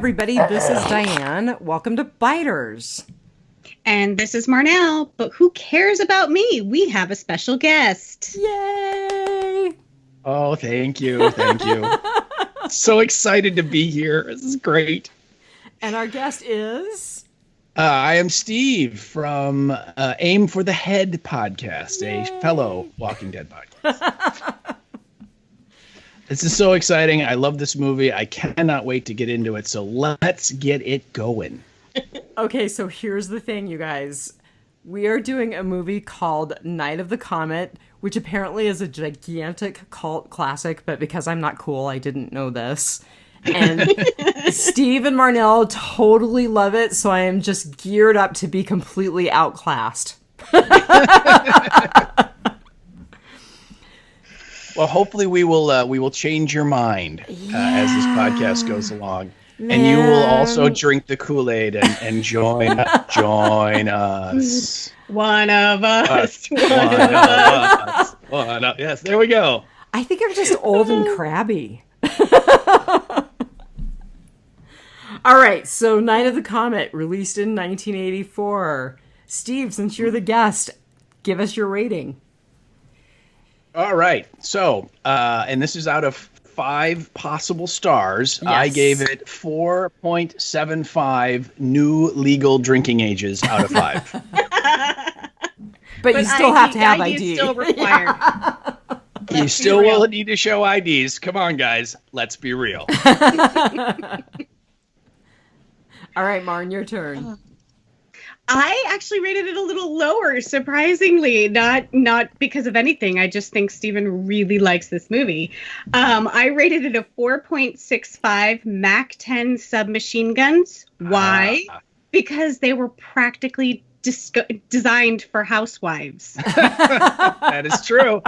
everybody. This is Diane. Welcome to Biters. And this is Marnell. But who cares about me? We have a special guest. Yay! Oh, thank you. Thank you. So excited to be here. This is great. And our guest is... I am Steve from Aim for the Head podcast, Yay. A fellow Walking Dead podcast. This is so exciting. I love this movie. I cannot wait to get into it. So let's get it going. Okay, so here's the thing, you guys. We are doing a movie called Night of the Comet, which apparently is a gigantic cult classic, but because I'm not cool, I didn't know this. And Steve and Marnell totally love it, so I am just geared up to be completely outclassed. Well, hopefully we will change your mind as this podcast goes along. Man. And you will also drink the Kool-Aid and join us. One of us. Yes, there we go. I think I'm just old and crabby. All right, so Night of the Comet, released in 1984. Steve, since you're the guest, give us your rating. All right, so, and this is out of 5 possible stars. Yes. I gave it 4.75 new legal drinking ages out of 5. But you still have to have ID. ID is still required. You still will need to show IDs. Come on, guys. Let's be real. All right, Marn, your turn. I actually rated it a little lower, surprisingly. Not because of anything. I just think Steven really likes this movie. I rated it a 4.65 MAC-10 submachine guns. Why? Because they were practically designed for housewives. That is true.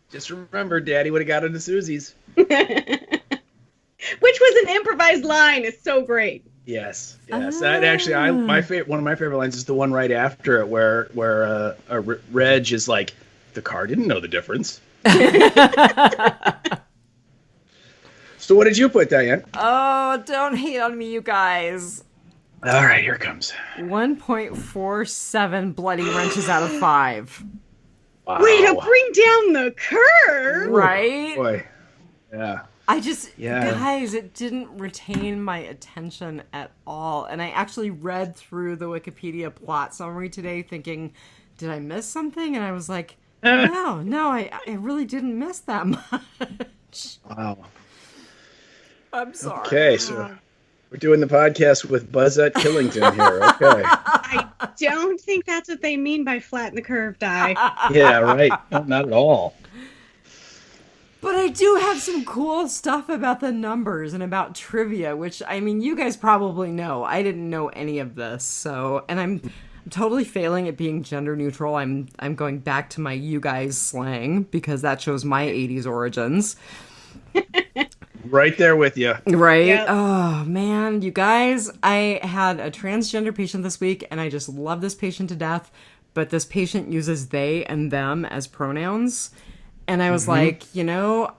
Just remember, Daddy would have got into Susie's. Which was an improvised line. It's so great. Yes. That actually, one of my favorite lines is the one right after it, where Reg is like, "The car didn't know the difference." So, what did you put, Diane? Oh, don't hate on me, you guys. All right, here it comes. 1.47 bloody wrenches out of 5. Wow. Way to bring down the curve, right? Boy, yeah. Guys, it didn't retain my attention at all. And I actually read through the Wikipedia plot summary today thinking, did I miss something? And I was like, no, I really didn't miss that much. Wow. I'm sorry. Okay, so we're doing the podcast with Buzzette Killington here. Okay. I don't think that's what they mean by flatten the curve, Di. Yeah, right. No, not at all. But I do have some cool stuff about the numbers and about trivia, which, I mean, you guys probably know. I didn't know any of this, so, and I'm totally failing at being gender neutral. I'm going back to my you guys slang, because that shows my 80s origins. Right there with you. Right? Yep. Oh, man, you guys, I had a transgender patient this week, and I just love this patient to death, but this patient uses they and them as pronouns. And I was like, I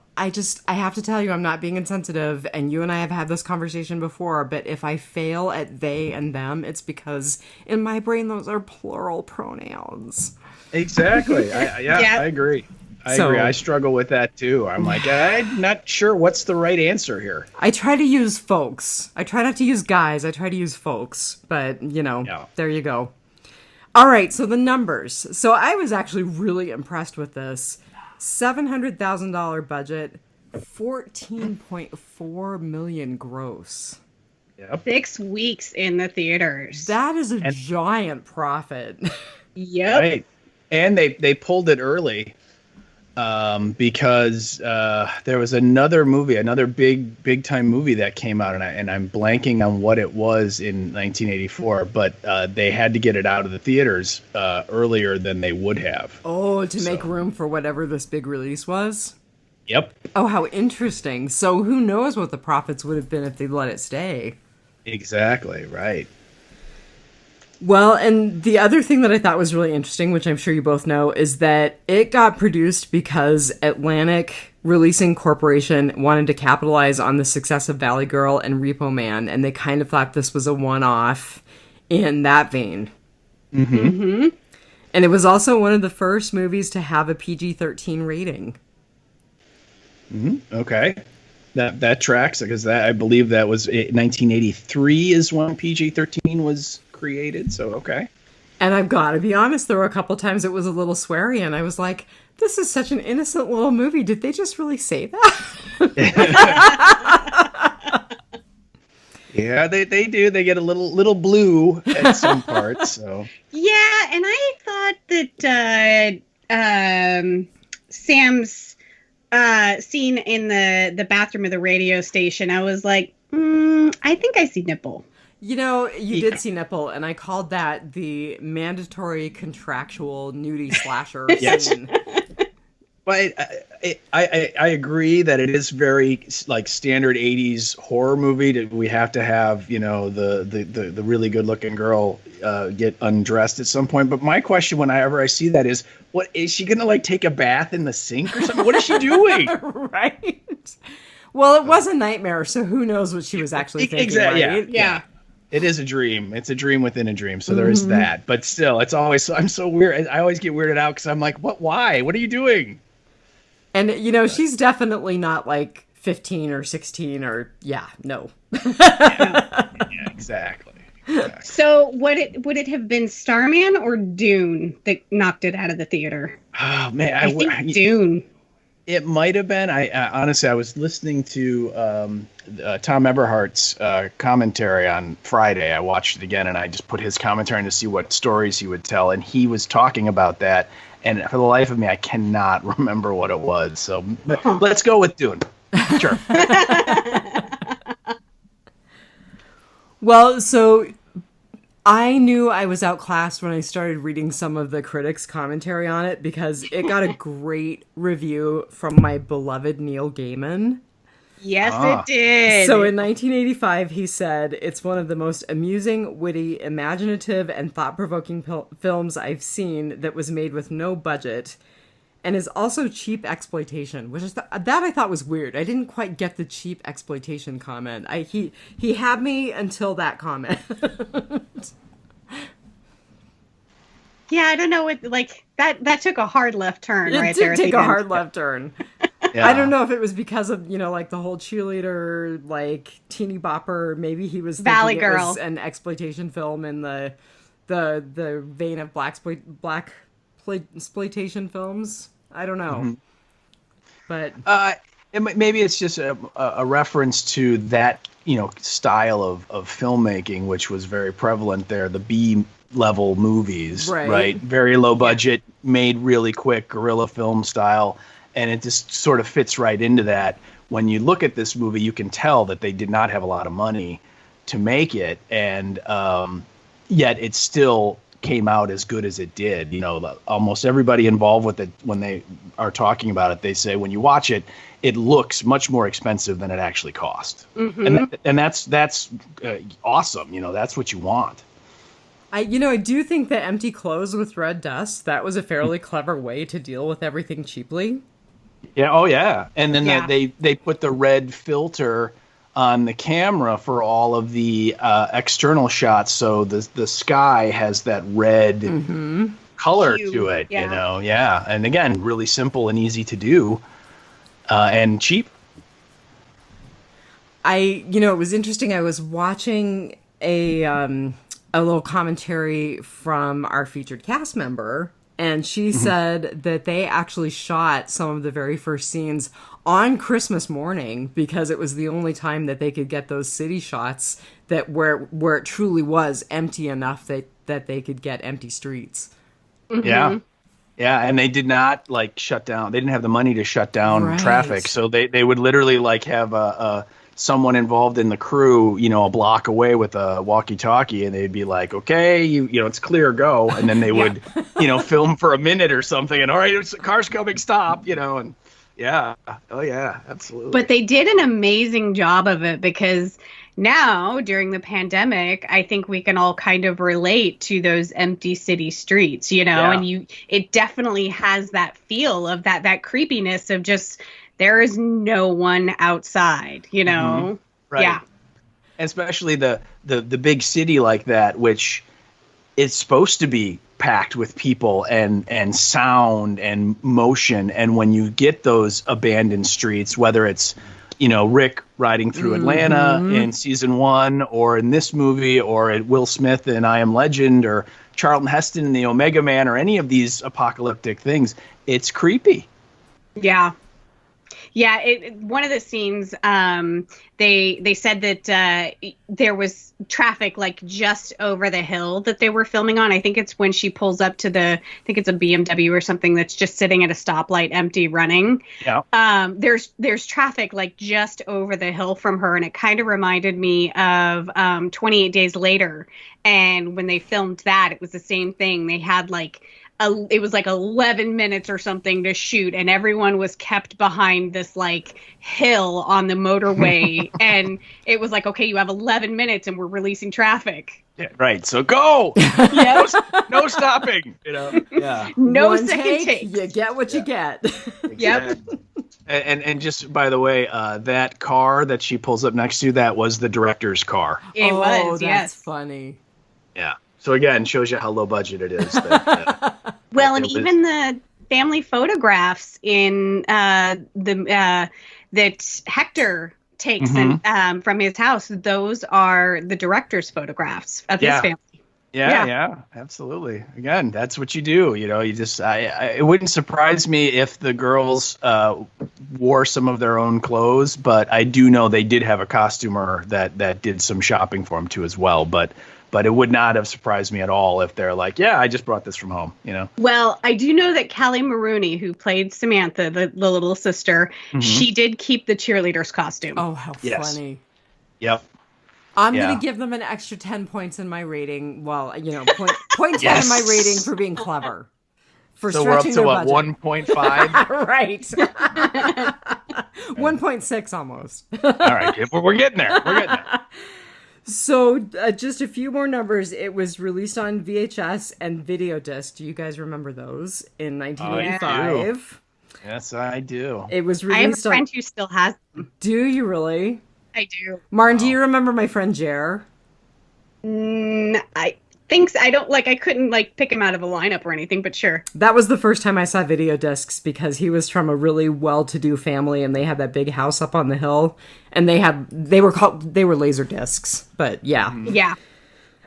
have to tell you, I'm not being insensitive, and you and I have had this conversation before, but if I fail at they and them, it's because in my brain, those are plural pronouns. Exactly. I agree. I agree. I struggle with that too. I'm like, I'm not sure what's the right answer here. I try to use folks. I try not to use guys. I try to use folks, but there you go. All right. So the numbers. So I was actually really impressed with this. $700,000 budget, 14.4 million gross. Yep. 6 weeks in the theaters. That is a giant profit. Yep. Right. And they pulled it early because there was another movie, another big time movie that came out, and I'm blanking on what it was in 1984, but they had to get it out of the theaters earlier than they would have. Oh, to make room for whatever this big release was? Yep. Oh, how interesting. So who knows what the profits would have been if they let it stay? Exactly, right. Well, and the other thing that I thought was really interesting, which I'm sure you both know, is that it got produced because Atlantic Releasing Corporation wanted to capitalize on the success of Valley Girl and Repo Man, and they kind of thought this was a one-off in that vein. Mm-hmm. Mm-hmm. And it was also one of the first movies to have a PG-13 rating. Mm-hmm. Okay. That tracks, because I believe that was 1983 is when PG-13 was created, so okay. And I've got to be honest, there were a couple times it was a little sweary, and I was like, this is such an innocent little movie. Did they just really say that? Yeah, they do. They get a little blue at some parts. So yeah, and I thought that Sam's scene in the bathroom of the radio station, I was like, I think I see nipple. You know, you did see nipple, and I called that the mandatory contractual nudie slasher scene. But I agree that it is very like standard 80s horror movie. We have to have, you know, the really good looking girl get undressed at some point. But my question whenever I see that is, what is she gonna like take a bath in the sink or something? What is she doing? Right. Well, it was a nightmare, so who knows what she was actually thinking, exactly, right? Yeah. It is a dream. It's a dream within a dream. So there is that. But still, it's always, I'm so weird. I always get weirded out because I'm like, what? Why? What are you doing? And, you know, she's definitely not like 15 or 16 or, no. Yeah, exactly. So would it have been Starman or Dune that knocked it out of the theater? Oh, man. I think Dune. It might have been. I honestly, I was listening to Tom Eberhardt's commentary on Friday. I watched it again, and I just put his commentary in to see what stories he would tell. And he was talking about that. And for the life of me, I cannot remember what it was. So let's go with Dune. Sure. Well, so I knew I was outclassed when I started reading some of the critics' commentary on it because it got a great review from my beloved Neil Gaiman. Yes, it did. So in 1985, he said, "It's one of the most amusing, witty, imaginative, and thought-provoking films I've seen that was made with no budget, and is also cheap exploitation," which is that I thought was weird. I didn't quite get the cheap exploitation comment. He had me until that comment. Yeah, I don't know what that took a hard left turn right there. It did take a hard left turn. Yeah. I don't know if it was because of, you know, like the whole cheerleader, like teeny bopper. Maybe he was Valley thinking Girl. It was an exploitation film in the vein of black exploitation films. I don't know, but maybe it's just a reference to that, you know, style of filmmaking, which was very prevalent there. The B level movies, right? Very low budget, made really quick, guerrilla film style. And it just sort of fits right into that. When you look at this movie, you can tell that they did not have a lot of money to make it. And yet it still came out as good as it did. You know, almost everybody involved with it, when they are talking about it, they say when you watch it, it looks much more expensive than it actually cost. Mm-hmm. And that's awesome. You know, that's what you want. I do think that empty clothes with red dust, that was a fairly clever way to deal with everything cheaply. Yeah. Oh, yeah. And then they put the red filter on the camera for all of the external shots, so the sky has that red color to it. Yeah. You know, yeah. And again, really simple and easy to do, and cheap. It was interesting. I was watching a little commentary from our featured cast member. And she said that they actually shot some of the very first scenes on Christmas morning because it was the only time that they could get those city shots that where it truly was empty enough that they could get empty streets. Mm-hmm. Yeah. Yeah, and they did not shut down. They didn't have the money to shut down traffic, so they would literally have someone involved in the crew, you know, a block away with a walkie-talkie, and they'd be like, "Okay, you know, it's clear, go." And then they would, you know, film for a minute or something, and all right, car's coming, stop, you know, and yeah, oh yeah, absolutely. But they did an amazing job of it because now during the pandemic, I think we can all kind of relate to those empty city streets, and it definitely has that feel of that creepiness of just there is no one outside, Right. Yeah. Especially the big city like that, which is supposed to be packed with people and sound and motion. And when you get those abandoned streets, whether it's, Rick riding through Atlanta in season 1, or in this movie, or at Will Smith in I Am Legend, or Charlton Heston in the Omega Man, or any of these apocalyptic things, it's creepy. Yeah. Yeah, one of the scenes, they said that there was traffic like just over the hill that they were filming on. I think it's when she pulls up to I think it's a BMW or something that's just sitting at a stoplight, empty, running. Yeah. There's traffic like just over the hill from her, and it kind of reminded me of 28 Days Later. And when they filmed that, it was the same thing. They had it was like 11 minutes or something to shoot, and everyone was kept behind this hill on the motorway. And it was like, okay, you have 11 minutes and we're releasing traffic. Yeah, right. So go. Yeah. No stopping. Yeah. No One second take. You get what you get. Yep. And just by the way, that car that she pulls up next to, that was the director's car. It was. That's Yes. funny. Yeah. So again, shows you how low budget it is. Well, and even the family photographs in that Hector takes from his house, those are the director's photographs of his family. Yeah, absolutely. Again, that's what you do. You just, it wouldn't surprise me if the girls wore some of their own clothes, but I do know they did have a costumer that did some shopping for them too as well. But it would not have surprised me at all if they're like, yeah, I just brought this from home, Well, I do know that Callie Maroney, who played Samantha, the little sister, she did keep the cheerleader's costume. Oh, how funny. Yep. I'm going to give them an extra 10 points in my rating. Well, point 10 in my rating for being clever. For so we're up to their what, budget. 1.5? Right. 1.6 almost. All right. We're getting there. So just a few more numbers. It was released on VHS and video disc. Do you guys remember those in 1985? Yes, I do. It was I have a released friend who still has them. Do you really? I do. Martin, do you remember my friend Jer? I think so. I couldn't pick him out of a lineup or anything, but sure. That was the first time I saw video discs because he was from a really well-to-do family and they had that big house up on the hill and they were laser discs, but yeah. Yeah.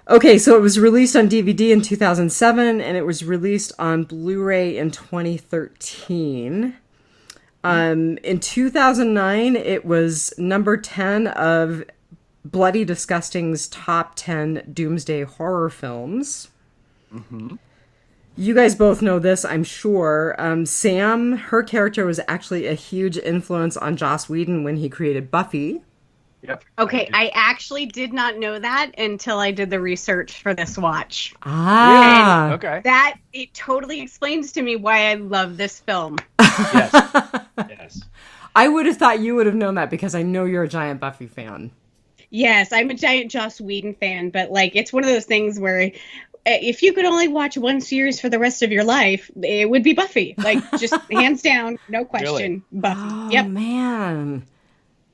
Okay, so it was released on DVD in 2007 and it was released on Blu-ray in 2013. In 2009, it was number 10 of Bloody Disgusting's top 10 doomsday horror films. Mm-hmm. You guys both know this, I'm sure. Sam, her character was actually a huge influence on Joss Whedon when he created Buffy. Yep. Okay, I actually did not know that until I did the research for this watch. Ah. And okay. That, it totally explains to me why I love this film. Yes. I would have thought you would have known that because I know you're a giant Buffy fan. Yes, I'm a giant Joss Whedon fan, but it's one of those things where if you could only watch one series for the rest of your life, it would be Buffy. Just hands down, no question, really? Buffy. Oh, yep. Man.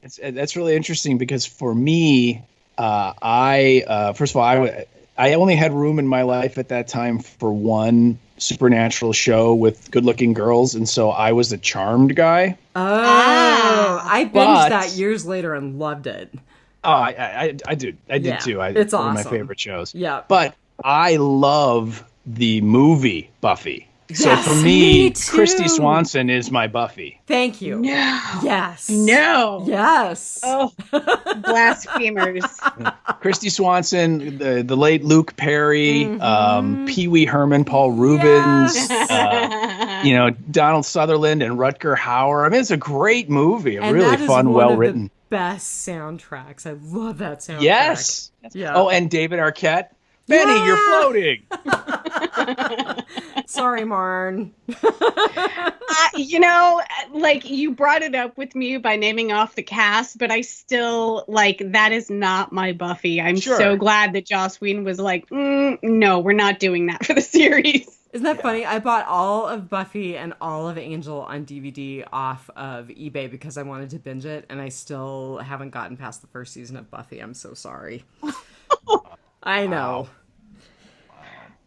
That's really interesting because for me, I first of all, I only had room in my life at that time for one supernatural show with good-looking girls, and so I was a Charmed guy. Oh, I binged that years later and loved it. Oh, I did too. It's awesome. One of my favorite shows. Yeah. But I love the movie Buffy. Yes, so for me, too. Christy Swanson is my Buffy. Thank you. No. Yes. No. Yes. Oh, blasphemers. Christy Swanson, the late Luke Perry, Pee Wee Herman, Paul Rubens, Yes. Donald Sutherland and Rutger Hauer. I mean, it's a great movie. And Really that is fun, one well of written. The best soundtracks. I love that soundtrack. Yes. Yeah. Oh, and David Arquette. Benny, you're floating. Sorry, Marn. Like you brought it up with me by naming off the cast, but I still that is not my Buffy. I'm so glad that Joss Whedon was like, no, we're not doing that for the series. Isn't that funny? I bought all of Buffy and all of Angel on DVD off of eBay because I wanted to binge it, and I still haven't gotten past the first season of Buffy. I'm so sorry. I know. Wow.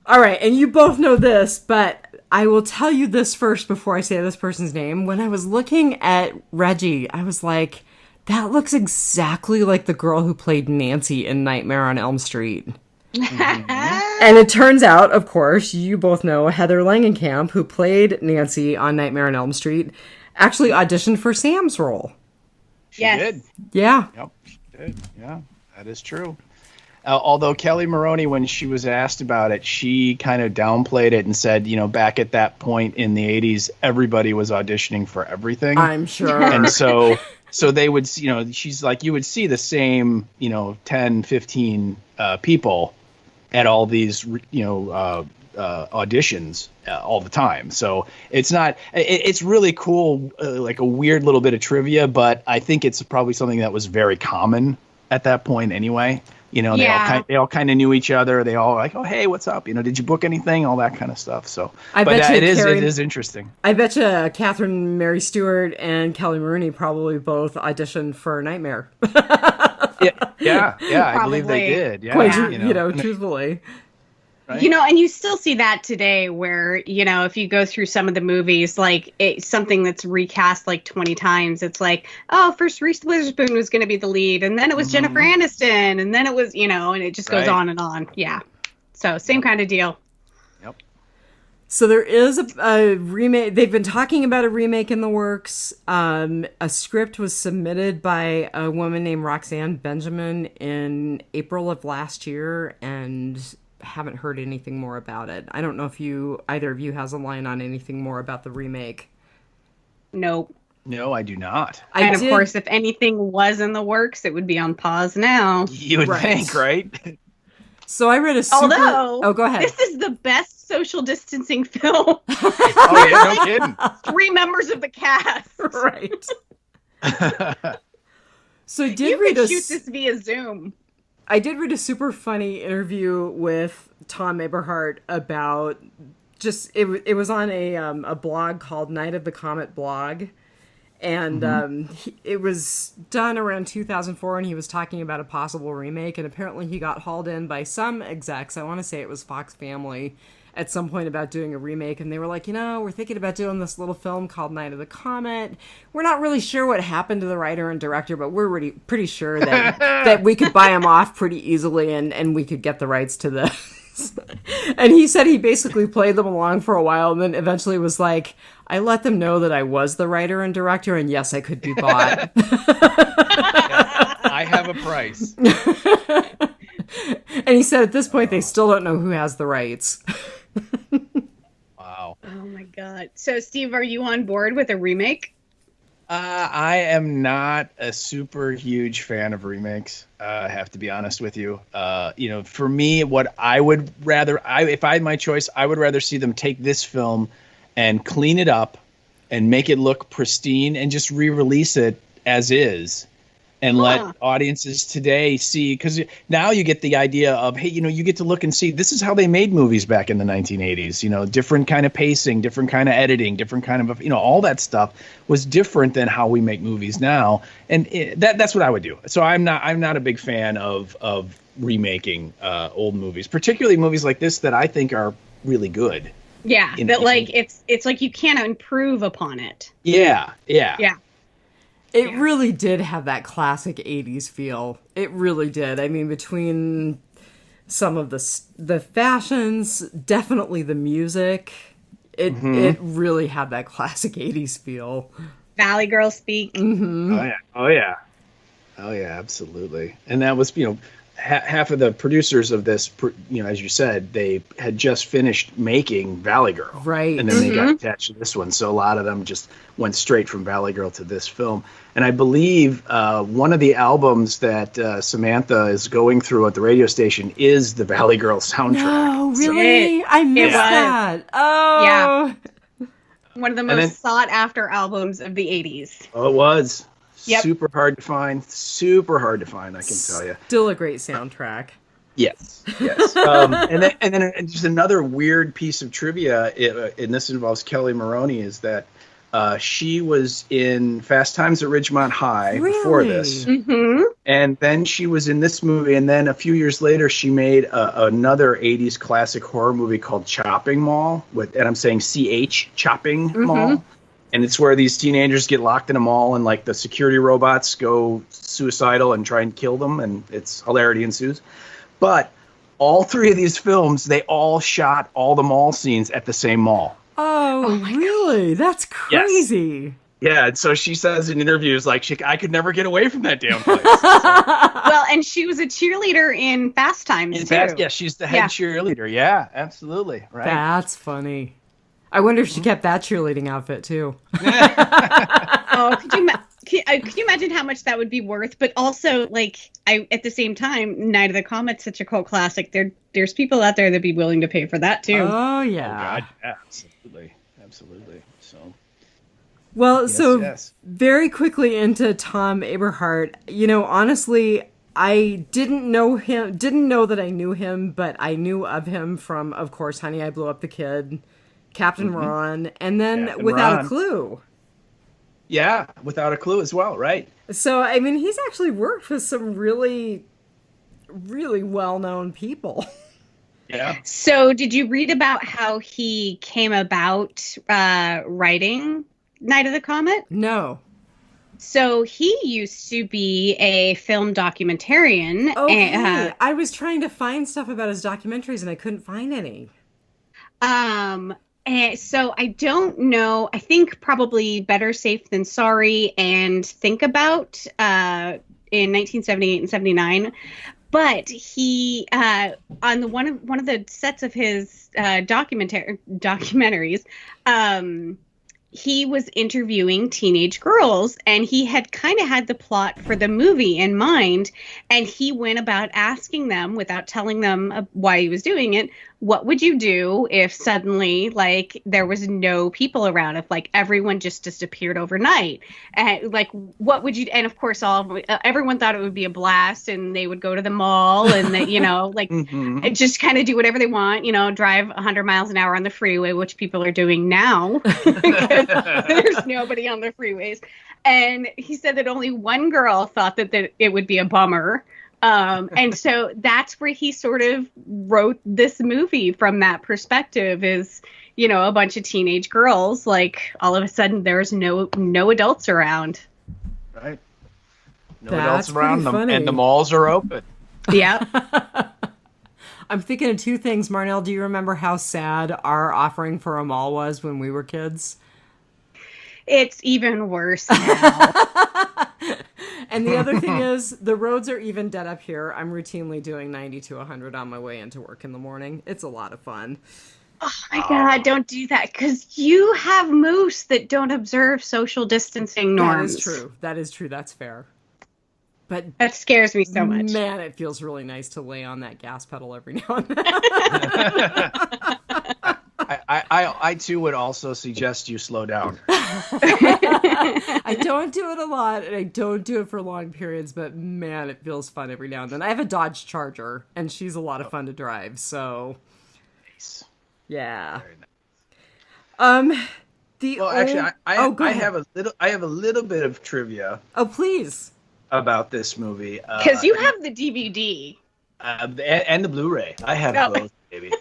All right, and you both know this, but I will tell you this first before I say this person's name. When I was looking at Reggie, I was like, that looks exactly like the girl who played Nancy in Nightmare on Elm Street. And it turns out, of course, you both know Heather Langenkamp, who played Nancy on Nightmare on Elm Street, actually auditioned for Sam's role. She did. Yeah. Yep, she did. Yeah, that is true. Although Kelly Maroney, when she was asked about it, she kind of downplayed it and said, back at that point in the 80s, everybody was auditioning for everything. I'm sure. And so they would, she's like, you would see the same, 10, 15 people at all these, auditions all the time. So it's really cool, like a weird little bit of trivia, but I think it's probably something that was very common at that point anyway. They all kind of knew each other. They all like, oh, hey, what's up? Did you book anything? All that kind of stuff. So, it is interesting. I bet you Catherine Mary Stewart and Kelly Maroney probably both auditioned for Nightmare. Probably. Yeah, I believe they did. Yeah, quite, truthfully. Right? And you still see that today where, if you go through some of the movies, like something that's recast like 20 times, it's like, oh, first Reese Witherspoon was going to be the lead, and then it was Jennifer Aniston, and then it was, and it just goes on and on. Yeah. So same kind of deal. Yep. So there is a remake. They've been talking about a remake in the works. A script was submitted by a woman named Roxanne Benjamin in April of last year, and haven't heard anything more about it. I don't know if either of you has a line on anything more about the remake. Nope. No, I do not. Of course, if anything was in the works, it would be on pause now. You would think, right? So I read Although, go ahead. This is the best social distancing film. Oh, yeah, no kidding. 3 members of the cast. Right. So I did you read could shoot this via Zoom. I did read a super funny interview with Tom Eberhardt about it was on a blog called Night of the Comet blog, and it was done around 2004, and he was talking about a possible remake, and apparently he got hauled in by some execs, I want to say it was Fox Family, at some point about doing a remake, and they were like, we're thinking about doing this little film called Night of the Comet. We're not really sure what happened to the writer and director, but we're pretty sure that we could buy them off pretty easily, and we could get the rights to this. And he said he basically played them along for a while, and then eventually was like, I let them know that I was the writer and director, and yes, I could be bought. I have a price. And he said at this point, they still don't know who has the rights. Wow. Oh my God. So Steve, are you on board with a remake? I am not a super huge fan of remakes. I have to be honest with you. For me, what I would rather, if I had my choice, I would rather see them take this film and clean it up and make it look pristine and just re-release it as is. And let audiences today see, because now you get the idea of, hey, you get to look and see, this is how they made movies back in the 1980s, different kind of pacing, different kind of editing, different kind of, all that stuff was different than how we make movies now. And that's what I would do. So I'm not a big fan of remaking old movies, particularly movies like this that I think are really good. Yeah, it's like you can't improve upon it. Yeah. It really did have that classic 80s feel. It really did. I mean, between some of the fashions, definitely the music, it really had that classic 80s feel. Valley Girl speak. Mm-hmm. Oh yeah, absolutely. And that was, half of the producers of this, as you said, they had just finished making Valley Girl, right? And then they got attached to this one, so a lot of them just went straight from Valley Girl to this film. And I believe one of the albums that Samantha is going through at the radio station is the Valley Girl soundtrack. No, really? I missed that. Oh, yeah. One of the most sought after albums of the 80s. Oh, it was. Yep. Super hard to find, I can tell you. Still a great soundtrack. Yes. And then just another weird piece of trivia, and this involves Kelly Maroney, is that she was in Fast Times at Ridgemont High before this. Mm-hmm. And then she was in this movie, and then a few years later she made another 80s classic horror movie called Chopping Mall, and I'm saying CH, Chopping Mall. And it's where these teenagers get locked in a mall and like the security robots go suicidal and try and kill them, and it's hilarity ensues. But all three of these films, they all shot all the mall scenes at the same mall. Oh really? God. That's crazy. Yes. Yeah, and so she says in interviews, like, I could never get away from that damn place. Well, and she was a cheerleader in Fast Times, too. Yeah, she's the head cheerleader. Yeah, absolutely. Right. That's funny. I wonder if she kept that cheerleading outfit, too. Oh, could you imagine how much that would be worth? But also, at the same time, Night of the Comet's such a cult classic. There's people out there that'd be willing to pay for that, too. Oh, yeah. Oh, God, yeah, absolutely. So... Well, very quickly into Tom Eberhardt. Honestly, I didn't know that I knew him, but I knew of him from, of course, Honey, I Blew Up the Kid, Captain Ron, and then Without a Clue. Yeah, Without a Clue as well, right? So, I mean, he's actually worked with some really, really well-known people. Yeah. So, did you read about how he came about writing Night of the Comet? No. So he used to be a film documentarian. Okay. I was trying to find stuff about his documentaries and I couldn't find any. And so I don't know. I think probably Better Safe Than Sorry and Think About in 1978 and 79. But he on one of the sets of his documentaries. He was interviewing teenage girls, and he had kind of had the plot for the movie in mind, and he went about asking them, without telling them why he was doing it, what would you do if suddenly, there was no people around, if, everyone just disappeared overnight? And, what would you... And, of course, everyone thought it would be a blast, and they would go to the mall, and, just kind of do whatever they want, drive 100 miles an hour on the freeway, which people are doing now. There's nobody on the freeways. And he said that only one girl thought that it would be a bummer. And so that's where he sort of wrote this movie from that perspective, is, a bunch of teenage girls, all of a sudden there's no adults around. Right. No That's adults around them, funny. and the malls are open. Yeah. I'm thinking of two things. Marnell, do you remember how sad our offering for a mall was when we were kids? It's even worse now. And the other thing is, the roads are even dead up here. I'm routinely doing 90 to 100 on my way into work in the morning. It's a lot of fun. Oh my God, don't do that, because you have moose that don't observe social distancing norms. That is true. That's fair. But that scares me so much. Man, it feels really nice to lay on that gas pedal every now and then. I too would also suggest you slow down. I don't do it a lot, and I don't do it for long periods, but man, it feels fun every now and then. I have a Dodge Charger, and she's a lot of fun to drive, so nice. Yeah. Nice. I have a little bit of trivia. Oh, please. About this movie. Because you have the DVD. And the Blu-ray. I have both, baby.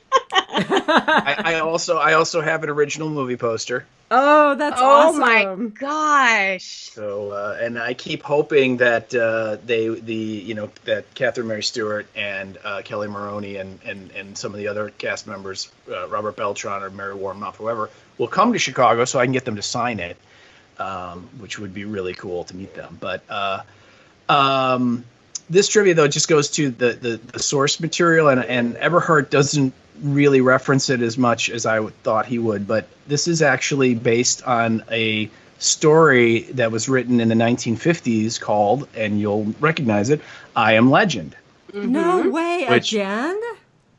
I also have an original movie poster. Oh, that's awesome! Oh my gosh! So, and I keep hoping that that Catherine Mary Stewart and Kelly Maroney and some of the other cast members, Robert Beltran or Mary Warmoth, whoever, will come to Chicago so I can get them to sign it, which would be really cool to meet them. But this trivia though just goes to the source material, and Eberhardt doesn't really reference it as much as I thought he would, but this is actually based on a story that was written in the 1950s called, and you'll recognize it, I Am Legend. No way, again?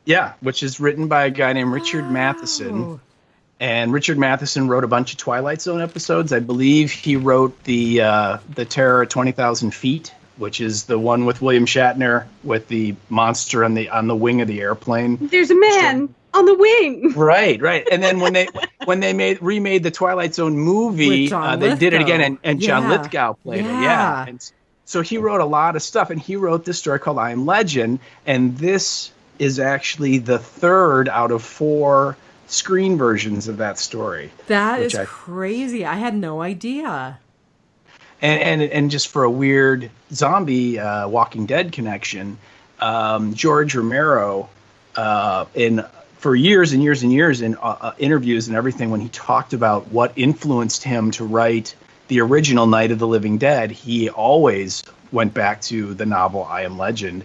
Yeah, which is written by a guy named Richard Matheson. And Richard Matheson wrote a bunch of Twilight Zone episodes. I believe he wrote the Terror at 20,000 Feet, which is the one with William Shatner with the monster on the wing of the airplane. There's a man on the wing. Right. And then when they remade the Twilight Zone movie, they did it again, and John Lithgow played it. Yeah. And so he wrote a lot of stuff, and he wrote this story called I Am Legend, and this is actually the third out of 4 screen versions of that story. That is crazy. I had no idea. And just for a weird zombie Walking Dead connection, George Romero, for years and years and years in interviews and everything, when he talked about what influenced him to write the original Night of the Living Dead, he always went back to the novel I Am Legend,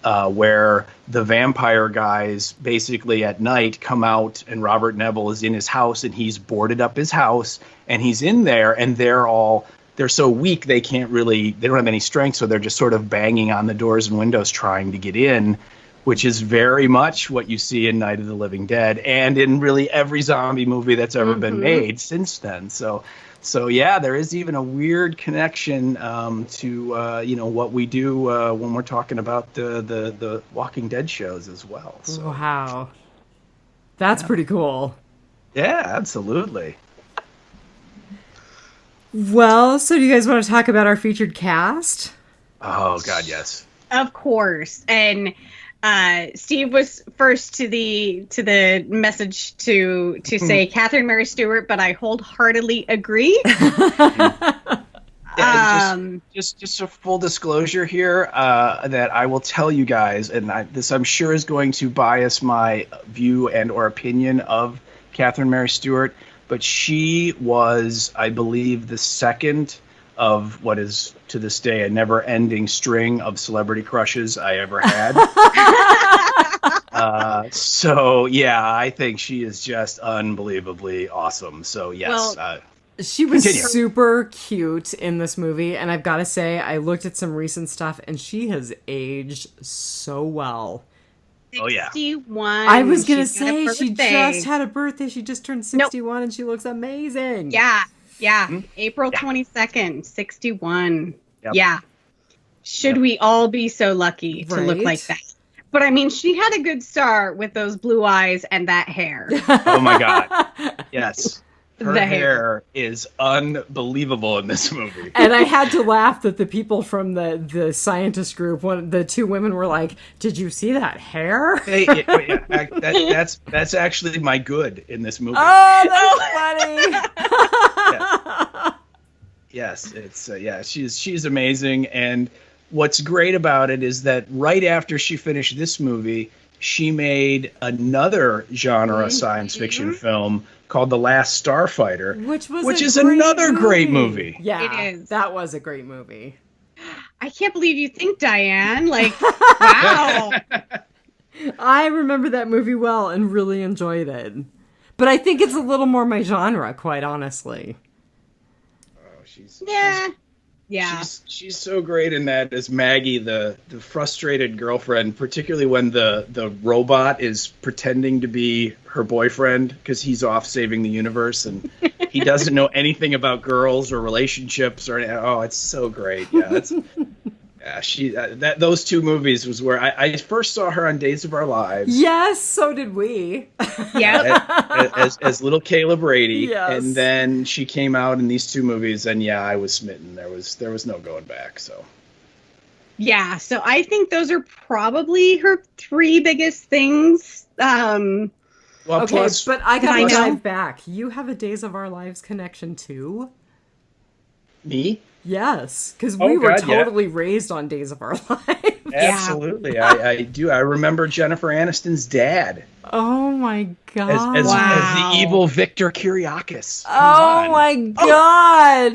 where the vampire guys basically at night come out, and Robert Neville is in his house, and he's boarded up his house, and he's in there, and they're so weak they don't have any strength, so they're just sort of banging on the doors and windows trying to get in, which is very much what you see in Night of the Living Dead and in really every zombie movie that's ever been made since then. So yeah, there is even a weird connection to what we do when we're talking about the Walking Dead shows as well. So. Wow, that's pretty cool. Yeah, absolutely. Well, so do you guys want to talk about our featured cast? Oh God, yes. Of course. And Steve was first to the message to say Catherine Mary Stewart, but I wholeheartedly agree. Just a full disclosure here that I will tell you guys, and this I'm sure is going to bias my view and or opinion of Catherine Mary Stewart, but she was, I believe, the second of what is to this day a never-ending string of celebrity crushes I ever had. So yeah, I think she is just unbelievably awesome. So yes. Well, she was super cute in this movie, and I've got to say, I looked at some recent stuff, and she has aged so well. Oh yeah. 61. I was going to say, she just had a birthday. She just turned 61, and she looks amazing. Yeah. Mm-hmm. April 22nd, 61. Yep. Yeah. Should we all be so lucky to look like that? But I mean, she had a good start with those blue eyes and that hair. Oh my God. Yes. Her hair is unbelievable in this movie. And I had to laugh that the people from the scientist group, the 2 women were like, "Did you see that hair?" Hey, that's actually my good in this movie. Oh, that's funny. Yes, it's she's amazing, and what's great about it is that right after she finished this movie, she made another genre science fiction film called The Last Starfighter, which is another great movie. Yeah, it is. That was a great movie. I can't believe you think, Diane. Like, wow. I remember that movie well and really enjoyed it. But I think it's a little more my genre, quite honestly. She's so great in that as Maggie, the frustrated girlfriend, particularly when the robot is pretending to be her boyfriend because he's off saving the universe and he doesn't know anything about girls or relationships or anything. Oh, it's so great. Yeah, those 2 movies was where I first saw her on Days of Our Lives. Yes, so did we. Yeah, as little Kayla Brady, yes. And then she came out in these 2 movies, and yeah, I was smitten. There was no going back. So yeah, so I think those are probably her 3 biggest things. Well, okay, plus, but I gotta dive back. You have a Days of Our Lives connection too? Me? Yes, because we were totally raised on Days of Our Lives. Absolutely, yeah. I do. I remember Jennifer Aniston's dad. Oh my God! As the evil Victor Kyriakis. Oh my God!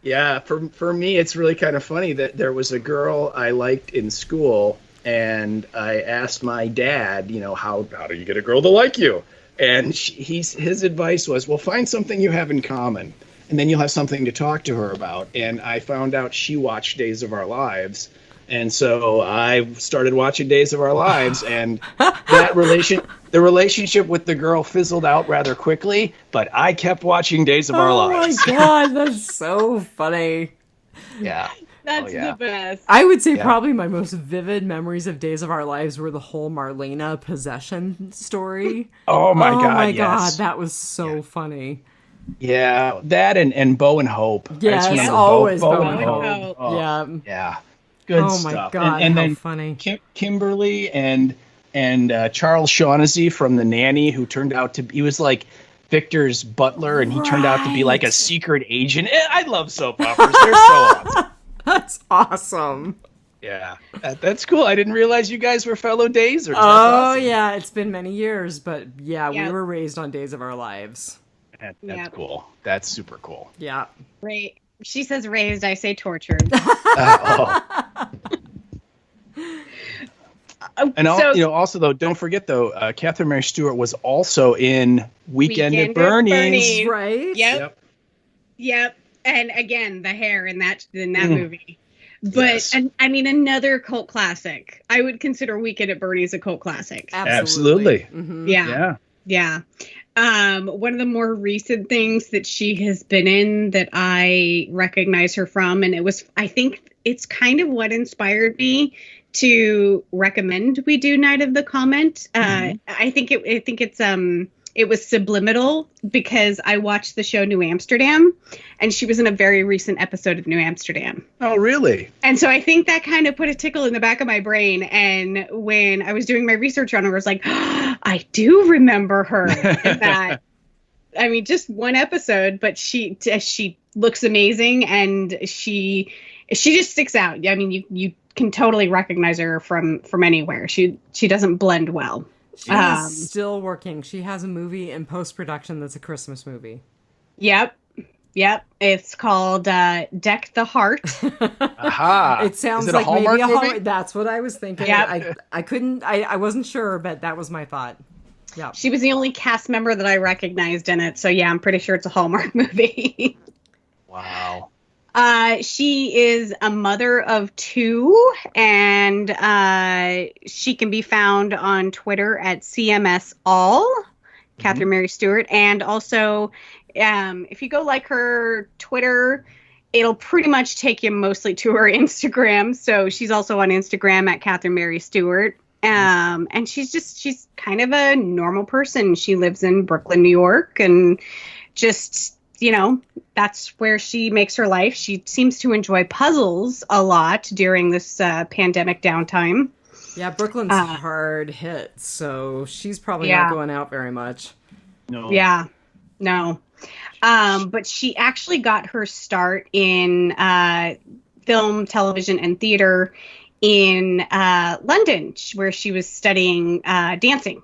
Yeah, for me, it's really kind of funny that there was a girl I liked in school, and I asked my dad, how do you get a girl to like you? And his advice was, well, find something you have in common, and then you'll have something to talk to her about. And I found out she watched Days of Our Lives, and so I started watching Days of Our Lives, and the relationship with the girl fizzled out rather quickly, but I kept watching Days of Our Lives. Oh my god, that's so funny. Yeah. That's the best. I would say probably my most vivid memories of Days of Our Lives were the whole Marlena possession story. Oh my god, my yes. god, that was so funny. Yeah, that and Bo and Hope. Yes, I just remember always Bo Bo and and Hope. Hope. Oh, Yeah. Yeah. Good Oh stuff. my god, and how then funny. Kimberly and Charles Shaughnessy from The Nanny, who turned out to be, he was like Victor's butler, and he turned out to be like a secret agent. I love soap operas. They're so awesome. That's awesome. Yeah, that's cool. I didn't realize you guys were fellow Dazers. That's Oh awesome. yeah, it's been many years, but yeah, we Yep. were raised on Days of Our Lives. That's Yep. cool. That's super cool. Yeah. She says raised, I say tortured. And also though, don't forget though, Catherine Mary Stewart was also in Weekend at Bernie's. Right? Yep. And again, the hair in that movie. But Yes. and I mean, another cult classic. I would consider Weekend at Bernie's a cult classic. Absolutely. Mhm. Yeah. One of the more recent things that she has been in that I recognize her from, and I think it's kind of what inspired me to recommend we do Night of the Comet. I think it was subliminal because I watched the show New Amsterdam, and she was in a very recent episode of New Amsterdam. Oh, really? And so I think that kind of put a tickle in the back of my brain. And when I was doing my research on her, I was like, oh, I do remember her in that. I mean, just one episode, but she looks amazing, and she just sticks out. I mean, you can totally recognize her from anywhere. She doesn't blend well. She's still working. She has a movie in post-production that's a Christmas movie. Yep. It's called Deck the Heart. Aha. It sounds Is it like a Hallmark maybe a movie? Hallmark. That's what I was thinking. Yep. I wasn't sure, but that was my thought. Yeah. She was the only cast member that I recognized in it. So yeah, I'm pretty sure it's a Hallmark movie. Wow. She is a mother of two, and she can be found on Twitter at CMS All, Catherine Mary Stewart. And also, if you go like her Twitter, it'll pretty much take you mostly to her Instagram. So she's also on Instagram at Catherine Mary Stewart. And she's kind of a normal person. She lives in Brooklyn, New York, and just, that's where she makes her life. She seems to enjoy puzzles a lot during this pandemic downtime. Yeah, Brooklyn's hard hit, so she's probably not going out very much. No. Yeah, no. But she actually got her start in film, television, and theater in London, where she was studying dancing.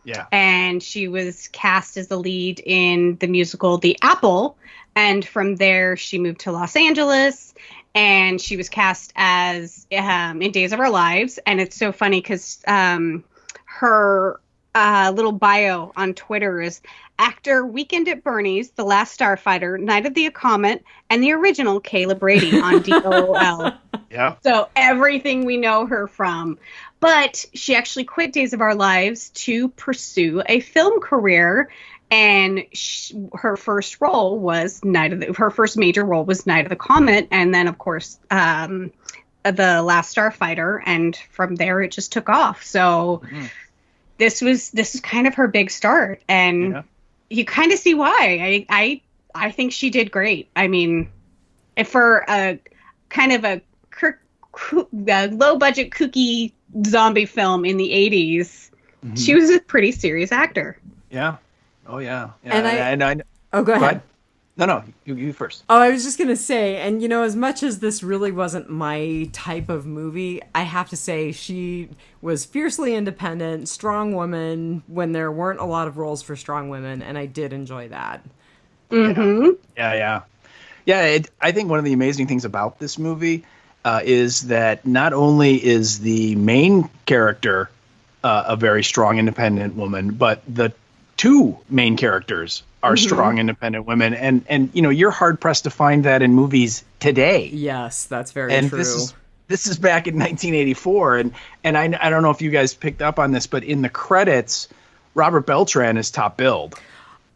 Yeah. And she was cast as the lead in the musical The Apple. And from there, she moved to Los Angeles, and she was cast as in Days of Our Lives. And it's so funny because her little bio on Twitter is actor, Weekend at Bernie's, The Last Starfighter, Night of the Comet, and the original Kayla Brady on DOL. Yeah. So everything we know her from. But she actually quit Days of Our Lives to pursue a film career, and her first role was her first major role was Night of the Comet, and then of course The Last Starfighter, and from there it just took off. So this is kind of her big start, and you kind of see why. I think she did great. I mean, for a kind of a low budget kooky zombie film in the 80s, she was a pretty serious actor. Yeah. Oh yeah. And I go ahead. No, you first. Oh, I was just going to say, and as much as this really wasn't my type of movie, I have to say she was fiercely independent, strong woman when there weren't a lot of roles for strong women, and I did enjoy that. Mm-hmm. Yeah. Yeah, I think one of the amazing things about this movie is that not only is the main character a very strong, independent woman, but the two main characters are strong, independent women, and you're hard pressed to find that in movies today. Yes, that's very true. This is back in 1984, and I don't know if you guys picked up on this, but in the credits, Robert Beltran is top billed.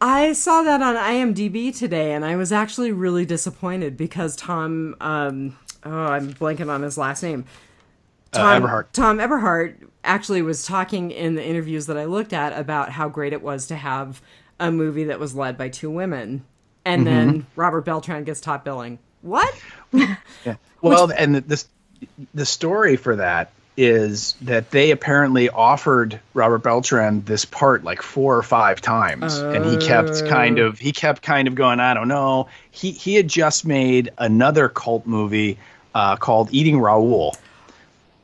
I saw that on IMDb today, and I was actually really disappointed because Tom, I'm blanking on his last name. Eberhardt. Tom Eberhardt actually was talking in the interviews that I looked at about how great it was to have a movie that was led by two women. And then Robert Beltran gets top billing. What? Yeah. Well, and the story for that is that they apparently offered Robert Beltran this part like 4 or 5 times, and he kept kind of going, I don't know. He had just made another cult movie called Eating Raoul.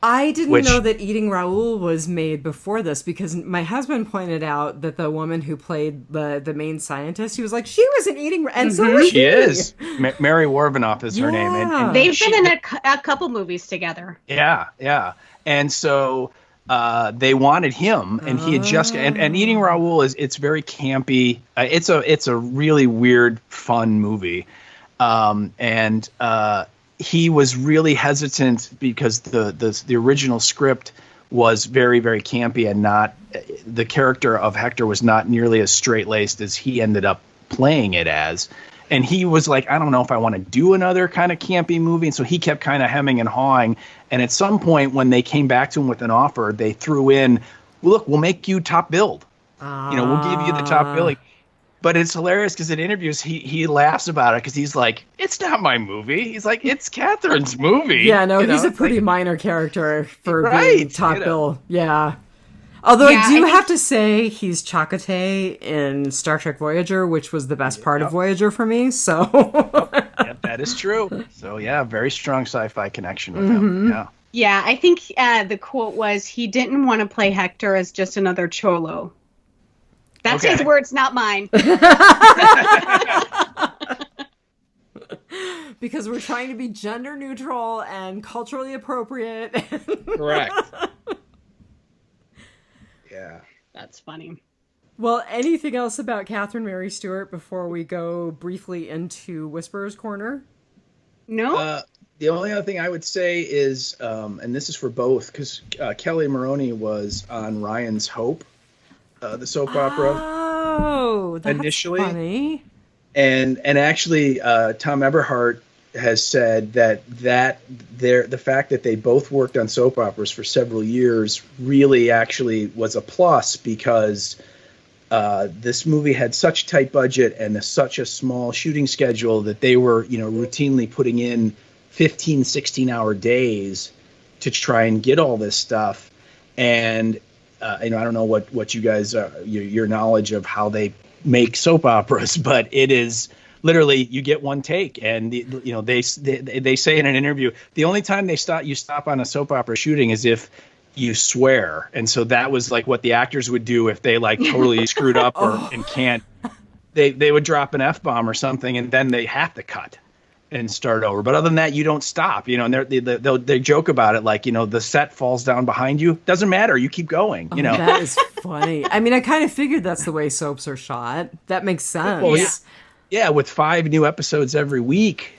I didn't know that Eating Raoul was made before this, because my husband pointed out that the woman who played the main scientist, he was like, she was in Eating Raoul, and so was she is. Mary Warvinoff is her name. And they've been in a couple movies together. Yeah. And so they wanted him, and he had just and Eating Raoul it's very campy. It's a really weird, fun movie, and he was really hesitant because the original script was very, very campy, and not the character of Hector was not nearly as straight-laced as he ended up playing it as. And he was like, I don't know if I want to do another kind of campy movie. And so he kept kind of hemming and hawing. And at some point when they came back to him with an offer, they threw in, look, we'll make you top billed. We'll give you the top billing. But it's hilarious because in interviews, he laughs about it because he's like, it's not my movie. He's like, it's Catherine's movie. Yeah, no, he's a pretty minor character for being top bill. Yeah. Although I do have to say he's Chakotay in Star Trek Voyager, which was the best part of Voyager for me. So yeah, that is true. So yeah, very strong sci-fi connection with him. Yeah. Yeah, I think the quote was he didn't want to play Hector as just another cholo. That's his words, not mine. Because we're trying to be gender neutral and culturally appropriate. Correct. Yeah. That's funny. Well, anything else about Catherine Mary Stewart before we go briefly into Whisperer's Corner? No. The only other thing I would say is, and this is for both, because Kelly Maroney was on Ryan's Hope, the soap opera. Oh, that's initially. Funny. And actually, Tom Eberhardt has said that the fact that they both worked on soap operas for several years really actually was a plus, because this movie had such a tight budget and such a small shooting schedule that they were, routinely putting in 15, 16-hour days to try and get all this stuff. And I don't know what you guys your knowledge of how they make soap operas, but it is literally you get one take, and they say in an interview the only time you stop on a soap opera shooting is if you swear. And so that was like what the actors would do if they like totally screwed up and can't. They would drop an F-bomb or something, and then they have to cut and start over. But other than that, you don't stop. And they joke about it like, the set falls down behind you. Doesn't matter. You keep going. That is funny. I mean, I kind of figured that's the way soaps are shot. That makes sense. Well, yeah, with 5 new episodes every week.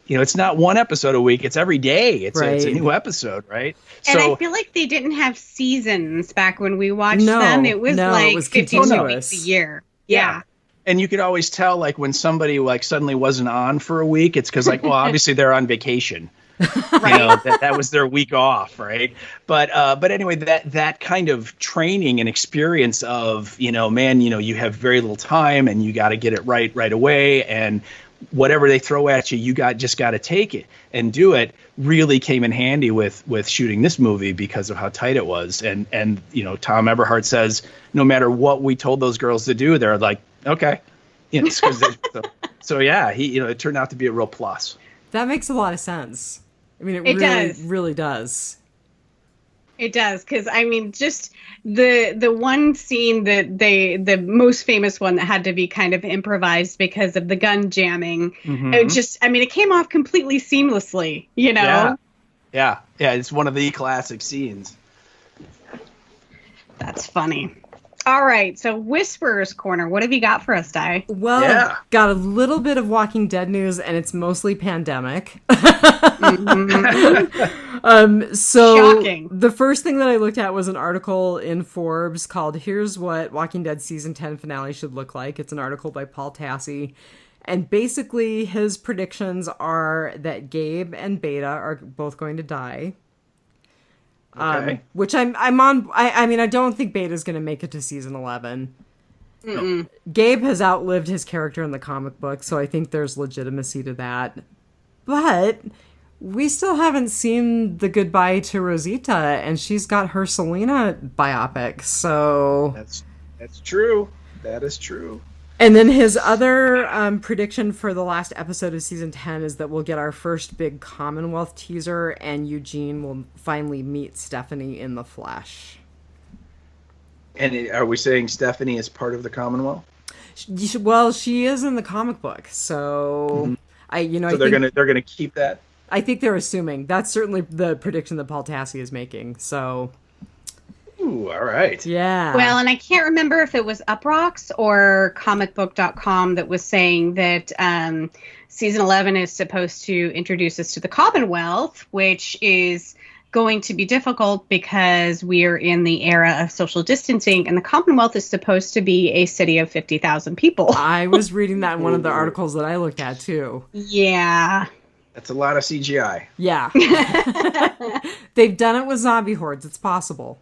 It's not one episode a week. It's every day. It's a new episode, right? And I feel like they didn't have seasons back when we watched them. It was 52 weeks a year. Yeah. And you could always tell, like, when somebody like suddenly wasn't on for a week, it's because, like, well, obviously they're on vacation. Right. That was their week off, right? But anyway, that kind of training and experience of, you have very little time and you got to get it right away, and whatever they throw at you, just got to take it and do it, really came in handy with shooting this movie because of how tight it was. And Tom Eberhardt says, no matter what we told those girls to do, they're like, okay. So yeah, it turned out to be a real plus. That makes a lot of sense. I mean, it really does. It does, because I mean, just the one scene that the most famous one that had to be kind of improvised because of the gun jamming. It just, I mean, it came off completely seamlessly, you know? Yeah. It's one of the classic scenes. That's funny. All right, so Whisperer's Corner. What have you got for us, Di? Well, got a little bit of Walking Dead news, and it's mostly pandemic. So Shocking. the first thing that I looked at was an article in Forbes called "Here's What Walking Dead Season 10 Finale Should Look Like." It's an article by Paul Tassi. And basically, his predictions are that Gabe and Beta are both going to die. Okay. Which I'm on. I mean, I don't think Beta's going to make it to season 11. Mm-mm. Gabe has outlived his character in the comic book, so I think there's legitimacy to that. But we still haven't seen the goodbye to Rosita, and she's got her Selena biopic, so... That's true. That is true. And then his other prediction for the last episode of season 10 is that we'll get our first big Commonwealth teaser, and Eugene will finally meet Stephanie in the flesh. And are we saying Stephanie is part of the Commonwealth? Well, she is in the comic book, so So they're gonna keep that. I think they're assuming that's certainly the prediction that Paul Tassi is making. So, ooh, all right, yeah. Well, and I can't remember if it was Uprocks or comicbook.com that was saying that season 11 is supposed to introduce us to the Commonwealth, which is going to be difficult because we are in the era of social distancing, and the Commonwealth is supposed to be a city of 50,000 people. I was reading that in one of the articles that I looked at too. Yeah. That's a lot of CGI. Yeah. They've done it with zombie hordes. It's possible.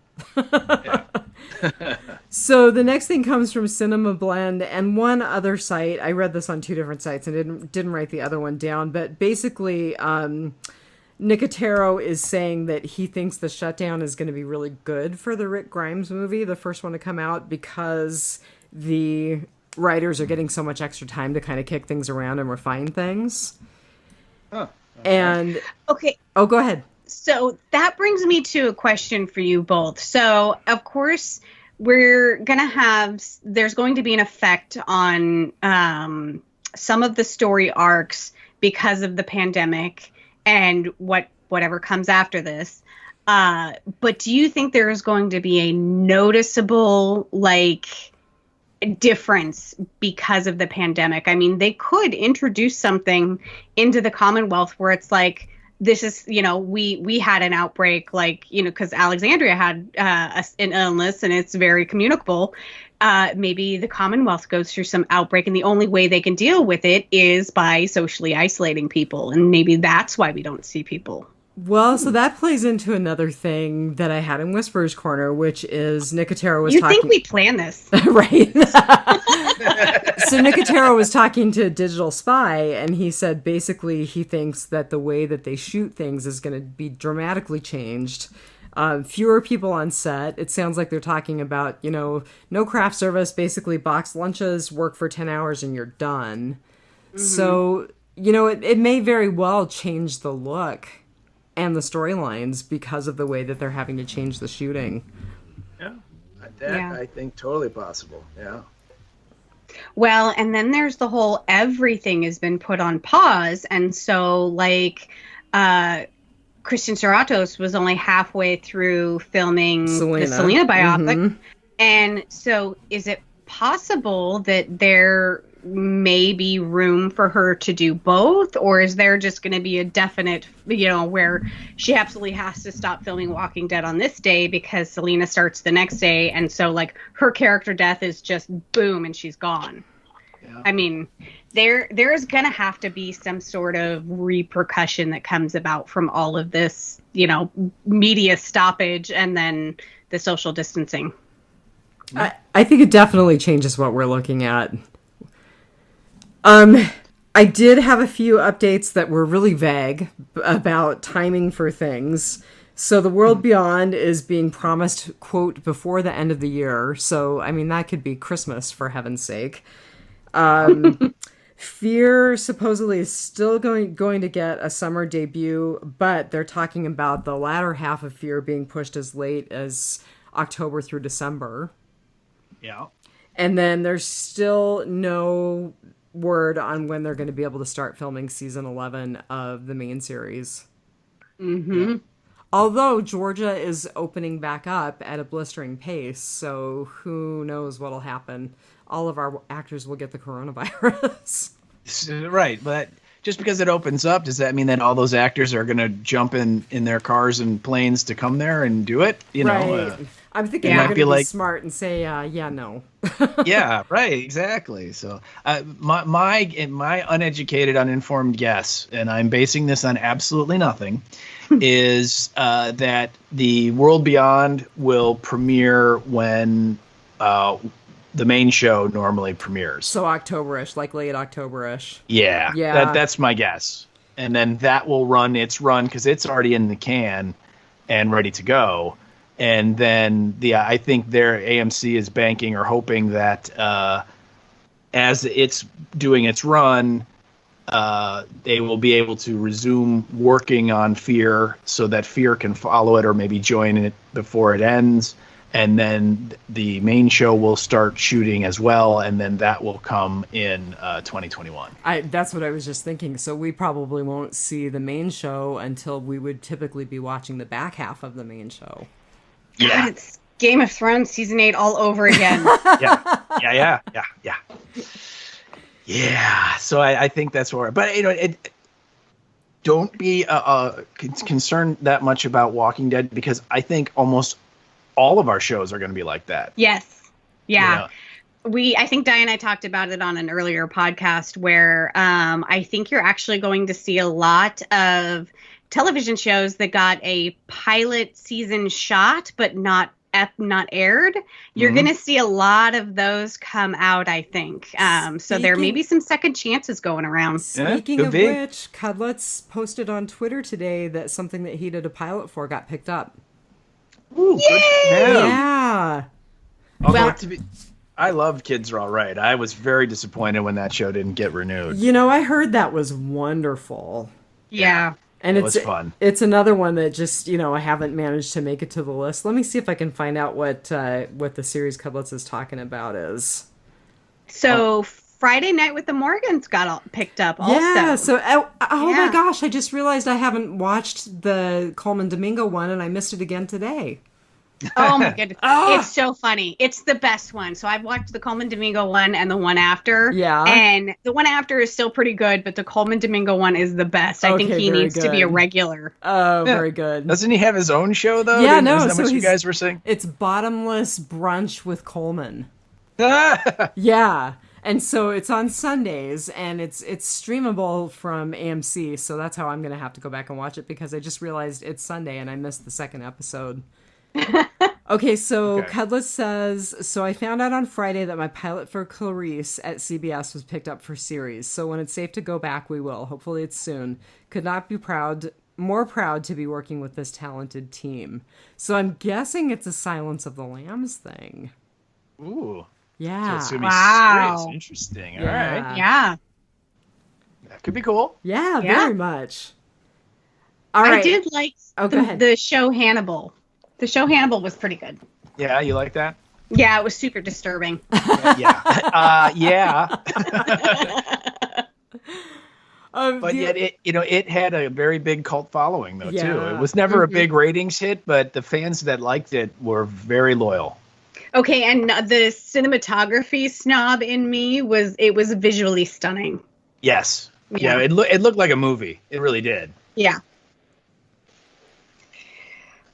So the next thing comes from Cinema Blend and one other site. I read this on two different sites and didn't write the other one down, but basically Nicotero is saying that he thinks the shutdown is going to be really good for the Rick Grimes movie, the first one to come out, because the writers are getting so much extra time to kind of kick things around and refine things. Oh, okay. And okay. Oh, go ahead. So that brings me to a question for you both. So, of course, there's going to be an effect on some of the story arcs because of the pandemic and whatever comes after this. But do you think there is going to be a noticeable, difference because of the pandemic? I mean, they could introduce something into the Commonwealth where it's like, this is, we had an outbreak, because Alexandria had an illness and it's very communicable. Maybe the Commonwealth goes through some outbreak and the only way they can deal with it is by socially isolating people. And maybe that's why we don't see people. Well, so that plays into another thing that I had in Whisperer's Corner, which is Nicotero was talking... You think we planned this. Right. So Nicotero was talking to Digital Spy, and he said basically he thinks that the way that they shoot things is going to be dramatically changed. Fewer people on set. It sounds like they're talking about, no craft service, basically boxed lunches, work for 10 hours, and you're done. Mm-hmm. So, it may very well change the look and the storylines because of the way that they're having to change the shooting. Yeah, I think totally possible. Yeah. Well, and then there's the whole everything has been put on pause. And so, Christian Serratos was only halfway through filming the Selena biopic. Mm-hmm. And so is it possible that there may be room for her to do both, or is there just going to be a definite, where she absolutely has to stop filming Walking Dead on this day because Selena starts the next day, and so her character death is just boom and she's gone? Yeah. I mean, there is going to have to be some sort of repercussion that comes about from all of this, media stoppage and then the social distancing. I think it definitely changes what we're looking at. I did have a few updates that were really vague about timing for things. So The World Beyond is being promised, quote, before the end of the year. So, I mean, that could be Christmas, for heaven's sake. Fear supposedly is still going to get a summer debut, but they're talking about the latter half of Fear being pushed as late as October through December. Yeah. And then there's still no word on when they're going to be able to start filming season 11 of the main series. Mm-hmm. Yeah. Although Georgia is opening back up at a blistering pace, so who knows what'll happen. All of our actors will get the coronavirus. Right, but just because it opens up, does that mean that all those actors are going to jump in their cars and planes to come there and do it? You know, I'm thinking they're going to be smart and say, yeah, no. Yeah, right, exactly. So my uneducated, uninformed guess, and I'm basing this on absolutely nothing, is that the World Beyond will premiere when the main show normally premieres. So October-ish, like late October-ish. Yeah. That's my guess. And then that will run its run because it's already in the can and ready to go. And then I think their AMC is banking or hoping that as it's doing its run, they will be able to resume working on Fear so that Fear can follow it or maybe join it before it ends. And then the main show will start shooting as well, and then that will come in 2021. That's what I was just thinking. So we probably won't see the main show until we would typically be watching the back half of the main show. Yeah, God, it's Game of Thrones season 8 all over again. Yeah. So I think that's where. But don't be concerned that much about Walking Dead because I think almost all of our shows are going to be like that. Yes. Yeah. I think Diane and I talked about it on an earlier podcast where I think you're actually going to see a lot of television shows that got a pilot season shot but not aired. You're going to see a lot of those come out, I think. So there may be some second chances going around. Speaking of which, Cudlitz posted on Twitter today that something that he did a pilot for got picked up. Ooh, yay! Yeah. I loved Kids Are All Right. I was very disappointed when that show didn't get renewed. You know, I heard that was wonderful. Yeah. And it was fun. It's another one that just, I haven't managed to make it to the list. Let me see if I can find out what the series Cudlitz is talking about is. So Friday Night with the Morgans got picked up also. Yeah, so, my gosh, I just realized I haven't watched the Coleman Domingo one, and I missed it again today. Oh, my goodness. It's so funny. It's the best one. So I've watched the Coleman Domingo one and the one after. Yeah. And the one after is still pretty good, but the Coleman Domingo one is the best. I think he needs to be a regular. Oh, very good. Doesn't he have his own show, though? Yeah, no. Isn't that what you guys were saying? It's Bottomless Brunch with Coleman. Yeah. And so it's on Sundays, and it's streamable from AMC, so that's how I'm going to have to go back and watch it, because I just realized it's Sunday, and I missed the second episode. Okay, so Cudlitz says, so I found out on Friday that my pilot for Clarice at CBS was picked up for series, so when it's safe to go back, we will. Hopefully it's soon. Could not be more proud to be working with this talented team. So I'm guessing it's a Silence of the Lambs thing. Ooh. Yeah. So it's going to be serious. Interesting. All right. Yeah. That could be cool. Yeah, very much. All right. I did like the show Hannibal. The show Hannibal was pretty good. Yeah, you like that? Yeah, it was super disturbing. Yeah. But yet it had a very big cult following, though, too. It was never a big ratings hit, but the fans that liked it were very loyal. Okay, and the cinematography snob in me was visually stunning. Yes. Yeah, it looked like a movie. It really did. Yeah.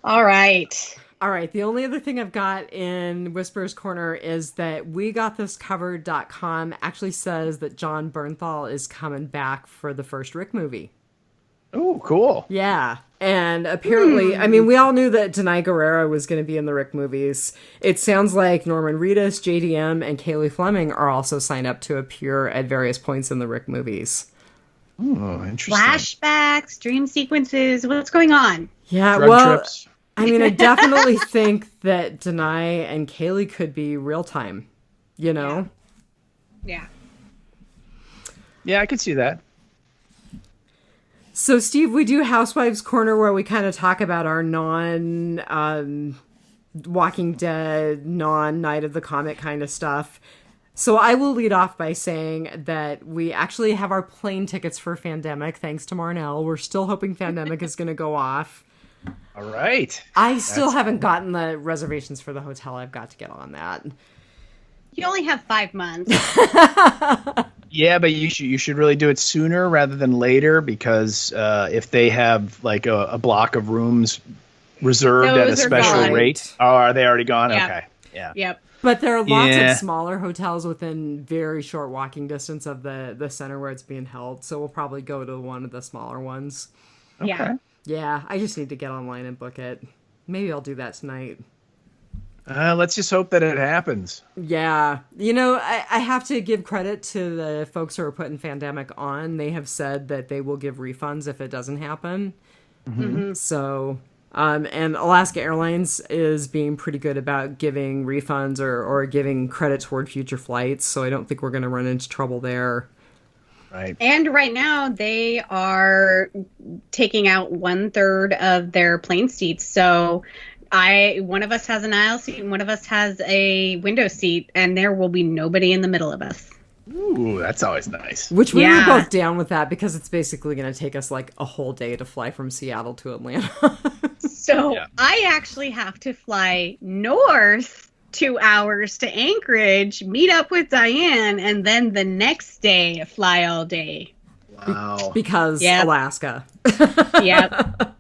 All right. The only other thing I've got in Whisperer's Corner is that WeGotThisCovered.com actually says that John Bernthal is coming back for the first Rick movie. Oh, cool. Yeah. And apparently, I mean, we all knew that Denai Guerrero was going to be in the Rick movies. It sounds like Norman Reedus, JDM, and Kaylee Fleming are also signed up to appear at various points in the Rick movies. Oh, interesting. Flashbacks, dream sequences. What's going on? Yeah, Drug trips. I mean, I definitely think that Denai and Kaylee could be real time, Yeah. Yeah, I could see that. So, Steve, we do Housewives Corner where we kind of talk about our Walking Dead, non-Night of the Comet kind of stuff. So I will lead off by saying that we actually have our plane tickets for Fandemic, thanks to Marnell. We're still hoping Fandemic is going to go off. All right. I still haven't gotten the reservations for the hotel. I've got to get on that. You only have 5 months. Yeah, but you should really do it sooner rather than later, because if they have like a block of rooms reserved at a Those are special gone. rate, oh, are they already gone? Yeah. Okay, yeah. Yep. But there are lots Yeah. of smaller hotels within very short walking distance of the center where it's being held. So we'll probably go to one of the smaller ones. Yeah. Yeah, I just need to get online and book it. Maybe I'll do that tonight. Let's just hope that it happens. Yeah. You know, I have to give credit to the folks who are putting Fandemic on. They have said that they will give refunds if it doesn't happen. Mm-hmm. So, and Alaska Airlines is being pretty good about giving refunds or giving credit toward future flights. So I don't think we're going to run into trouble there. Right. And right now they are taking out 1/3 of their plane seats. So one of us has an aisle seat and one of us has a window seat, and there will be nobody in the middle of us. Ooh, that's always nice. Which we Yeah. were both down with that because it's basically going to take us like a whole day to fly from Seattle to Atlanta. So Yeah. I actually have to fly north 2 hours to Anchorage, meet up with Diane, and then the next day fly all day. Wow. because Yep. Alaska. Yep.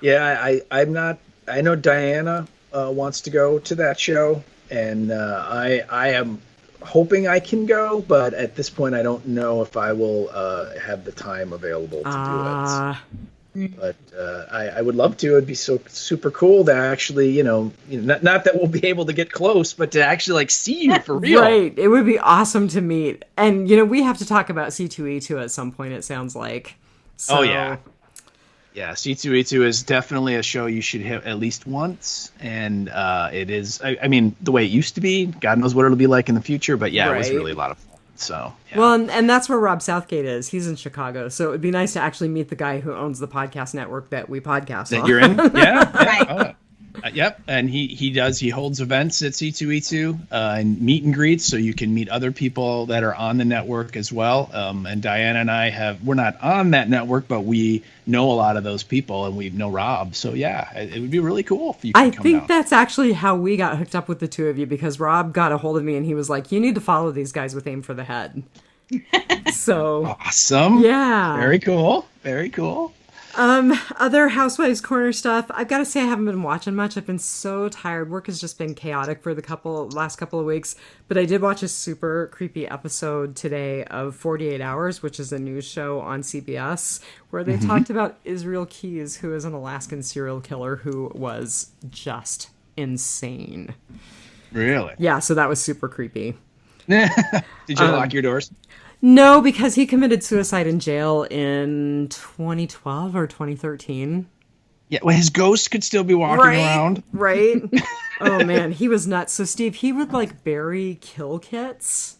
Yeah, I'm not. I know Diana wants to go to that show, and I am hoping I can go, but at this point, I don't know if I will have the time available to do it. But I would love to. It'd be so super cool to actually, not that we'll be able to get close, but to actually like see you for real. Right. It would be awesome to meet. And, we have to talk about C2E2 at some point, it sounds like. So, Oh, yeah. Yeah, C2E2 is definitely a show you should hit at least once, and it is. I mean, the way it used to be, God knows what it'll be like in the future. But yeah, It was Right. really a lot of fun. So yeah. Well, and that's where Rob Southgate is. He's in Chicago. So it would be nice to actually meet the guy who owns the podcast network that we podcast that on. you're in, yeah, Right. Oh. Yep, and he holds events at C2E2 and meet and greets, so you can meet other people that are on the network as well. And Diana and we're not on that network, but we know a lot of those people, and we know Rob. So yeah, it would be really cool if you could I come think down. that's actually how we got hooked up with the two of you, because Rob got a hold of me and he was like, you need to follow these guys with Aim for the Head. So, Awesome. yeah. Very cool. Very cool. Other Housewives Corner stuff. I've got to say I haven't been watching much. I've been so tired. Work has just been chaotic for the last couple of weeks. But I did watch a super creepy episode today of 48 Hours, which is a news show on CBS, where they talked about Israel Keys, who is an Alaskan serial killer who was just insane. Really? Yeah, so that was super creepy. Did you lock your doors? No, because he committed suicide in jail in 2012 or 2013. Yeah. Well, his ghost could still be walking around. Right? Oh, man, he was nuts. So, Steve, he would, bury kill kits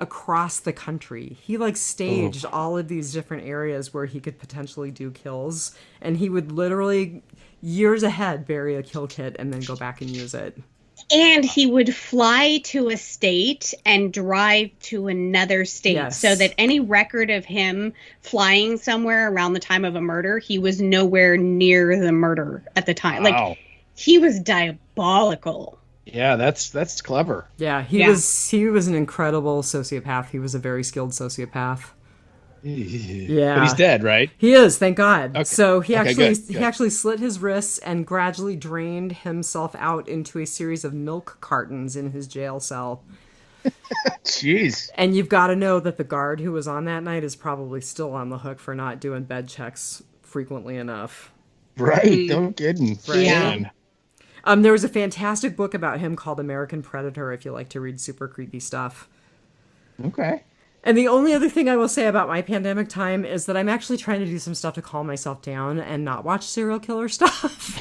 across the country. He, staged all of these different areas where he could potentially do kills. And he would literally, years ahead, bury a kill kit and then go back and use it. And he would fly to a state and drive to another state, Yes. so that any record of him flying somewhere around the time of a murder, he was nowhere near the murder at the time. Wow. He was diabolical. Yeah, that's clever. Yeah, he was an incredible sociopath. He was a very skilled sociopath. Yeah. But he's dead, right? He is, thank God. Okay. So he Okay, actually good. he actually slit his wrists and gradually drained himself out into a series of milk cartons in his jail cell. Jeez. And you've got to know that the guard who was on that night is probably still on the hook for not doing bed checks frequently enough. Right. Don't get him. Yeah. There was a fantastic book about him called American Predator, if you like to read super creepy stuff. Okay. And the only other thing I will say about my pandemic time is that I'm actually trying to do some stuff to calm myself down and not watch serial killer stuff.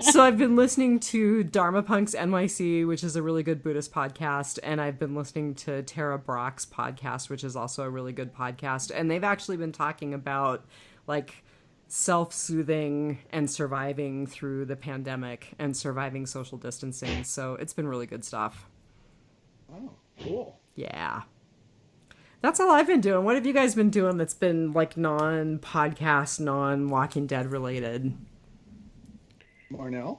So I've been listening to Dharma Punks NYC, which is a really good Buddhist podcast. And I've been listening to Tara Brach's podcast, which is also a really good podcast. And they've actually been talking about like self-soothing and surviving through the pandemic and surviving social distancing. So it's been really good stuff. Oh, cool. Yeah. That's all I've been doing. What have you guys been doing that's been like non-podcast, non-Walking Dead related? Marnell?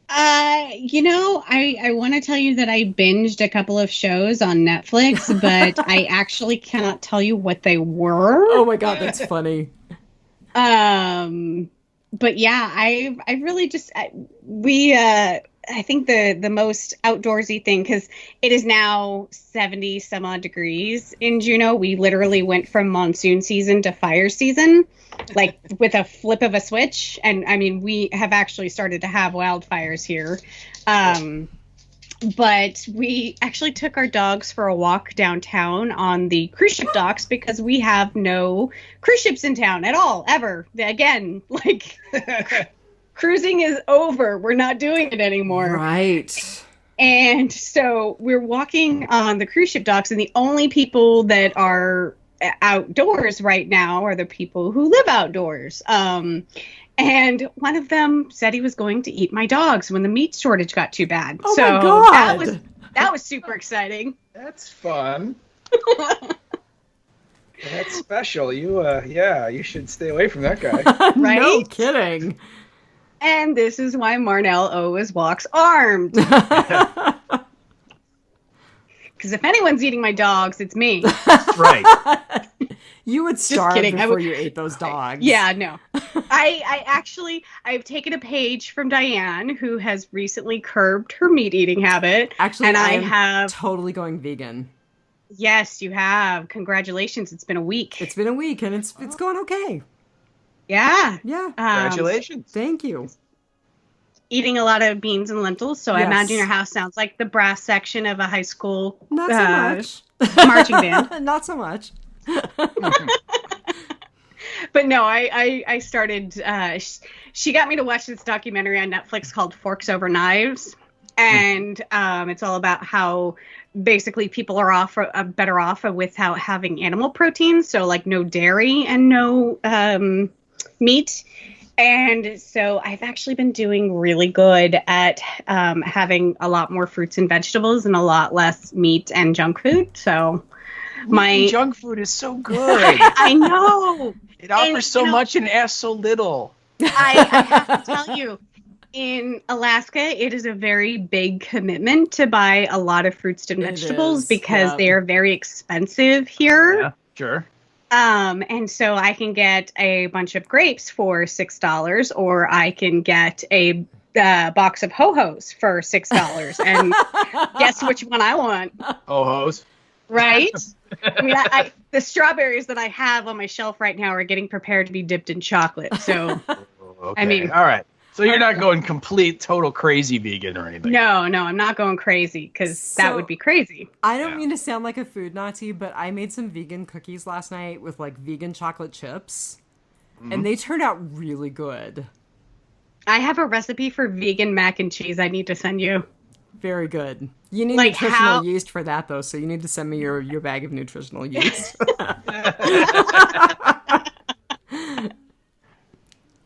I want to tell you that I binged a couple of shows on Netflix, but I actually cannot tell you what they were. Oh my God, that's funny. But yeah, I really just, I think the most outdoorsy thing, because it is now 70 some odd degrees in Juneau. We literally went from monsoon season to fire season, like with a flip of a switch. And I mean, we have actually started to have wildfires here. But we actually took our dogs for a walk downtown on the cruise ship docks because we have no cruise ships in town at all, ever. Again, like cruising is over. We're not doing it anymore. Right. And so we're walking on the cruise ship docks, and the only people that are outdoors right now are the people who live outdoors. And one of them said he was going to eat my dogs when the meat shortage got too bad. Oh so my God. that was super exciting. That's fun. That's special. You should stay away from that guy. Right? No kidding. And this is why Marnell always walks armed. Because if anyone's eating my dogs, it's me. Right. You would starve kidding. before you ate those dogs. Yeah, no. I've taken a page from Dianne, who has recently curbed her meat eating habit. Actually, and I I have totally going vegan. Yes, you have. Congratulations. It's been a week. It's been a week and it's going okay. Yeah. Yeah. Congratulations. Thank you. Eating a lot of beans and lentils, so I Yes. imagine your house sounds like the brass section of a high school Not so much. marching band. Not so much. But no, I started, she got me to watch this documentary on Netflix called Forks Over Knives. And it's all about how basically people are better off without having animal protein. So like no dairy and no meat. And so I've actually been doing really good at having a lot more fruits and vegetables and a lot less meat and junk food. So my junk food is so good. I know. It offers so much and asks so little. I have to tell you, in Alaska, it is a very big commitment to buy a lot of fruits and vegetables because they are very expensive here. Yeah, sure. And so I can get a bunch of grapes for $6, or I can get a box of ho-hos for $6. And guess which one I want? Ho-hos. Right? I mean, the strawberries that I have on my shelf right now are getting prepared to be dipped in chocolate. So, Okay. I mean, all right. So you're not going complete, total crazy vegan or anything? No, I'm not going crazy because that would be crazy. I don't mean to sound like a food Nazi, but I made some vegan cookies last night with like vegan chocolate chips, and they turned out really good. I have a recipe for vegan mac and cheese I need to send you. Very good. You need Like nutritional yeast for that, though, so you need to send me your bag of nutritional yeast.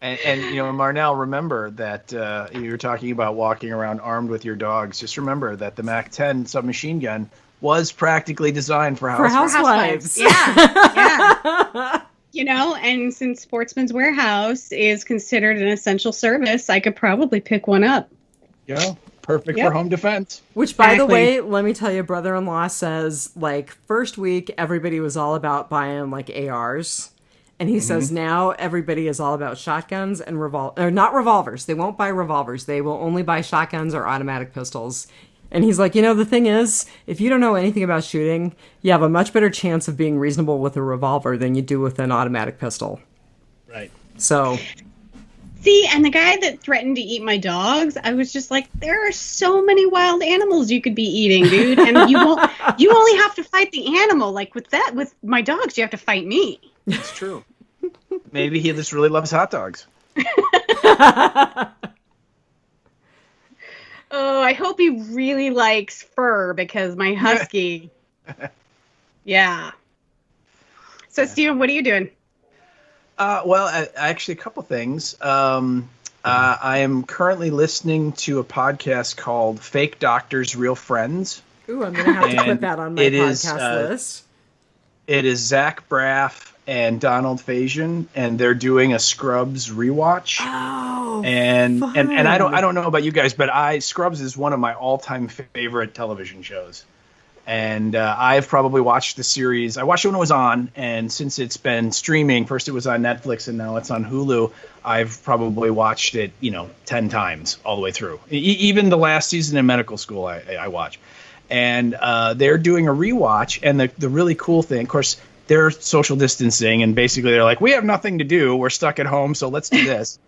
And Marnell, remember that you were talking about walking around armed with your dogs. Just remember that the MAC-10 submachine gun was practically designed for housewives. Yeah. And since Sportsman's Warehouse is considered an essential service, I could probably pick one up. Yeah, perfect for home defense. Which, by the way, let me tell you, brother-in-law says, like, first week, everybody was all about buying, like, ARs. And he says now everybody is all about shotguns and not revolvers. They won't buy revolvers. They will only buy shotguns or automatic pistols. And he's like, the thing is, if you don't know anything about shooting, you have a much better chance of being reasonable with a revolver than you do with an automatic pistol. Right. So See, and the guy that threatened to eat my dogs, I was just like, there are so many wild animals you could be eating, dude, and you only have to fight the animal. Like with my dogs, you have to fight me. It's true. Maybe he just really loves hot dogs. Oh, I hope he really likes fur because my husky. Yeah. So, Steven, what are you doing? Well, actually, a couple things. I am currently listening to a podcast called Fake Doctors, Real Friends. Ooh, I'm going to have to put that on my podcast list. It is Zach Braff and Donald Faison, and they're doing a Scrubs rewatch. Oh, and fun. and I don't know about you guys, but Scrubs is one of my all-time favorite television shows. And I've probably watched the series. I watched it when it was on, and since it's been streaming, first it was on Netflix, and now it's on Hulu. I've probably watched it, 10 times all the way through. Even the last season in medical school, I watch. And they're doing a rewatch, and the really cool thing, of course, they're social distancing, and basically they're like, we have nothing to do. We're stuck at home, so let's do this.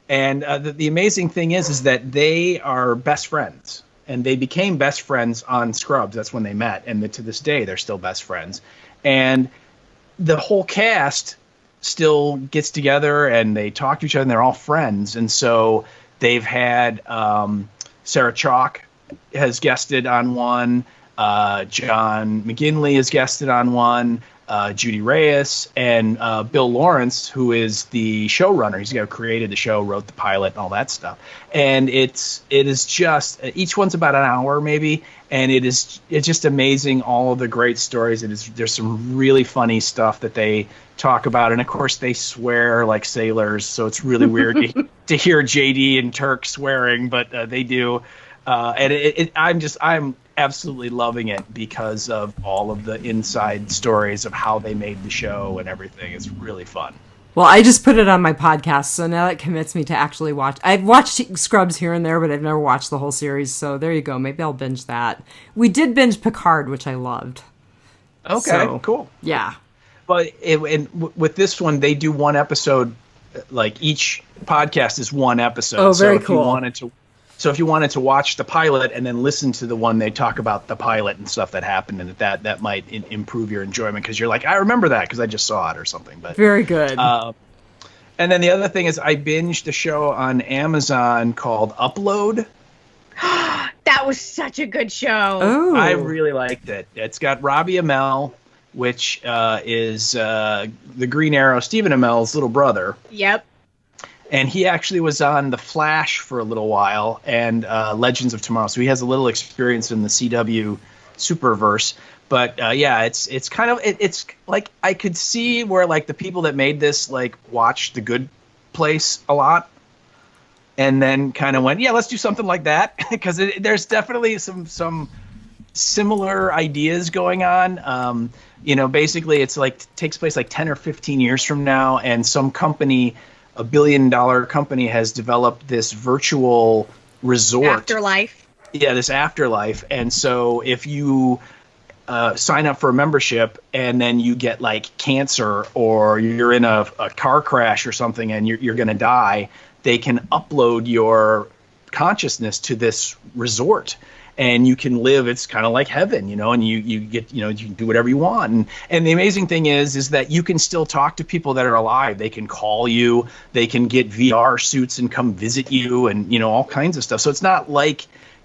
And the amazing thing is that they are best friends. And they became best friends on Scrubs. That's when they met. And to this day, they're still best friends. And the whole cast still gets together and they talk to each other and they're all friends. And so they've had Sarah Chalke has guested on one. John McGinley has guested on one. Judy Reyes and Bill Lawrence, who is the showrunner. He's created the show, wrote the pilot, and all that stuff. And it is just each one's about an hour maybe, and it's just amazing, all of the great stories. There's some really funny stuff that they talk about, and of course they swear like sailors, so it's really weird to hear JD and Turk swearing, but they do. And I'm absolutely loving it because of all of the inside stories of how they made the show and everything. It's really fun. Well, I just put it on my podcast, so now that commits me to actually watch. I've watched Scrubs here and there, but I've never watched the whole series, so there you go. Maybe I'll binge that. We did binge Picard, which I loved. Okay, so, cool. Yeah. But with this one, they do one episode, like each podcast is one episode. Oh, very cool. So if you wanted to watch the pilot and then listen to the one they talk about the pilot and stuff that happened, and that might improve your enjoyment because you're like, I remember that because I just saw it or something. But very good. And then the other thing is I binged a show on Amazon called Upload. That was such a good show. Oh, I really liked it. It's got Robbie Amell, which is the Green Arrow, Stephen Amell's little brother. Yep. And he actually was on The Flash for a little while and Legends of Tomorrow. So he has a little experience in the CW Superverse. But yeah, it's kind of it's like I could see where like the people that made this like watched The Good Place a lot, and then kind of went, yeah, let's do something like that because there's definitely some similar ideas going on. Basically it's like takes place like 10 or 15 years from now, and some company, a $1 billion company, has developed this virtual resort. Afterlife. Yeah, this afterlife. And so if you sign up for a membership and then you get like cancer or you're in a car crash or something and you're going to die, they can upload your consciousness to this resort. And you can live, it's kind of like heaven, and you get, you can do whatever you want. And the amazing thing is that you can still talk to people that are alive. They can call you, they can get VR suits and come visit you and, all kinds of stuff. So it's not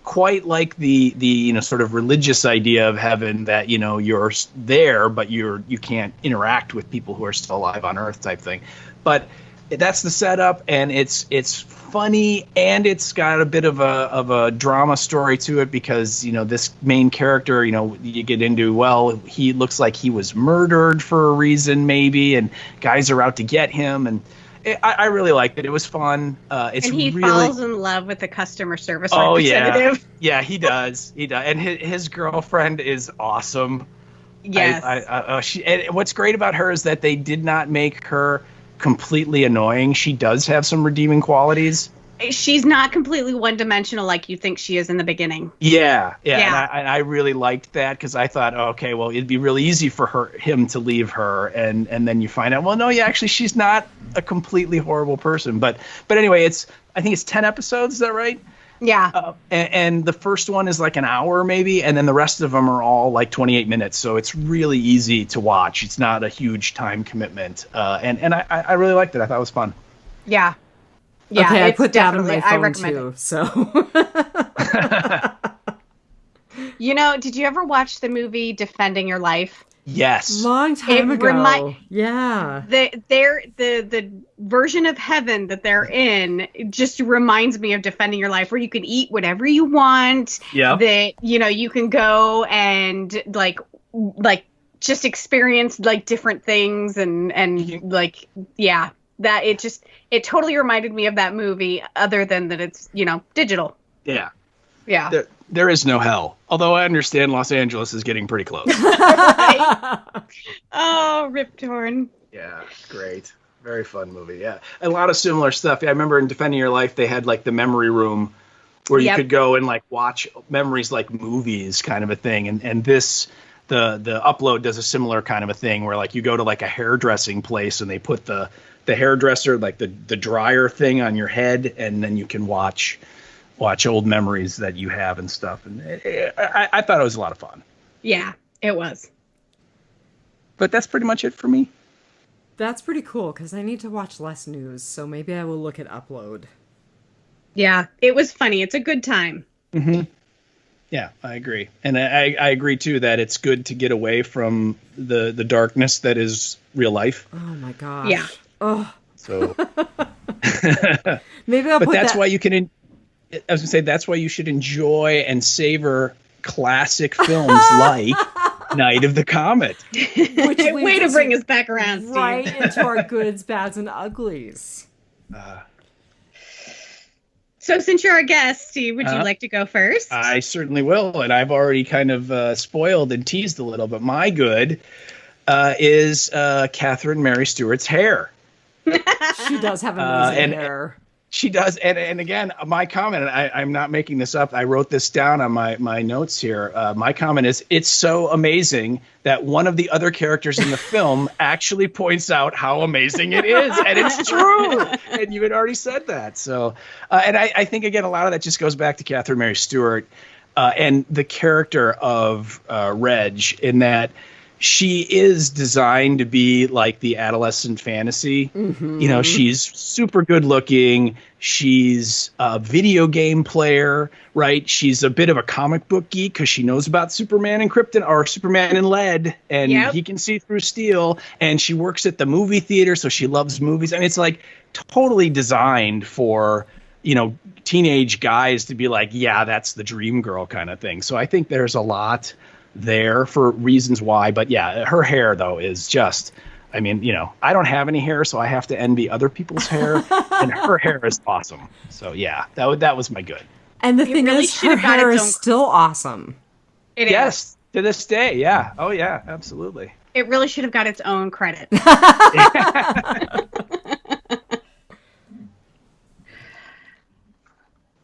quite like the sort of religious idea of heaven that, you're there, but you can't interact with people who are still alive on Earth type thing. But that's the setup, and it's funny, and it's got a bit of a drama story to it because this main character, you get into, well, he looks like he was murdered for a reason maybe, and guys are out to get him, and I really liked it. It was fun. And he really falls in love with the customer service representative. Yeah, he does. And his girlfriend is awesome. Yes. And what's great about her is that they did not make her completely annoying. She does have some redeeming qualities. she's not completely one-dimensional like you think she is in the beginning. Yeah. Yeah. And I really liked that because I thought, okay, well, it'd be really easy for him to leave her, and then you find out, well, no, yeah, actually, she's not a completely horrible person. But anyway, I think it's 10 episodes. Is that right? Yeah. And the first one is like an hour maybe, and then the rest of them are all like 28 minutes. So it's really easy to watch. It's not a huge time commitment. And I really liked it. I thought it was fun. Yeah. Yeah, okay, I put that on my I phone recommend too. it. So, did you ever watch the movie Defending Your Life? Yes. long time ago. Yeah. The version of heaven that they're in just reminds me of Defending Your Life, where you can eat whatever you want. Yeah. That you can go and like just experience like different things and like that it totally reminded me of that movie, other than that it's digital. Yeah. Yeah. There is no hell. Although I understand Los Angeles is getting pretty close. Right? Oh, Rip Torn. Yeah, great. Very fun movie. Yeah. A lot of similar stuff. I remember in Defending Your Life, they had like the memory room where you could go and like watch memories like movies kind of a thing. And this, the Upload does a similar kind of a thing where like you go to like a hairdressing place and they put the hairdresser, like the dryer thing on your head, and then you can watch old memories that you have and stuff. And I thought it was a lot of fun. Yeah, it was. But that's pretty much it for me. That's pretty cool because I need to watch less news, so maybe I will look at Upload. Yeah, it was funny. It's a good time. Mm-hmm. Yeah, I agree. And I agree, too, that it's good to get away from the darkness that is real life. Oh, my gosh. Yeah. Oh. So maybe I'll but put that's that... why you can... I was going to say, that's why you should enjoy and savor classic films like Night of the Comet. Which way to bring us back around, Steve. Right into our goods, bads, and uglies. So since you're our guest, Steve, would you like to go first? I certainly will, and I've already kind of spoiled and teased a little, but my good is Catherine Mary Stewart's hair. She does have amazing hair. She does, and again, my comment, and I'm not making this up, I wrote this down on my notes here. My comment is, it's so amazing that one of the other characters in the film actually points out how amazing it is, and it's true, and you had already said that. So, and I think, again, a lot of that just goes back to Catherine Mary Stewart and the character of Reg, in that she is designed to be like the adolescent fantasy. Mm-hmm. She's super good looking. She's a video game player, right? She's a bit of a comic book geek because she knows about Superman and Krypton, or Superman and lead, and he can see through steel. And she works at the movie theater, so she loves movies. And it's like totally designed for, teenage guys to be like, yeah, that's the dream girl kind of thing. So I think there's a lot there for reasons why, but yeah, her hair though is just, I don't have any hair, so I have to envy other people's hair, and her hair is awesome. So yeah, that was my good. And the thing is, her hair is still awesome. Yes, to this day, yeah. Oh yeah, absolutely. It really should have got its own credit.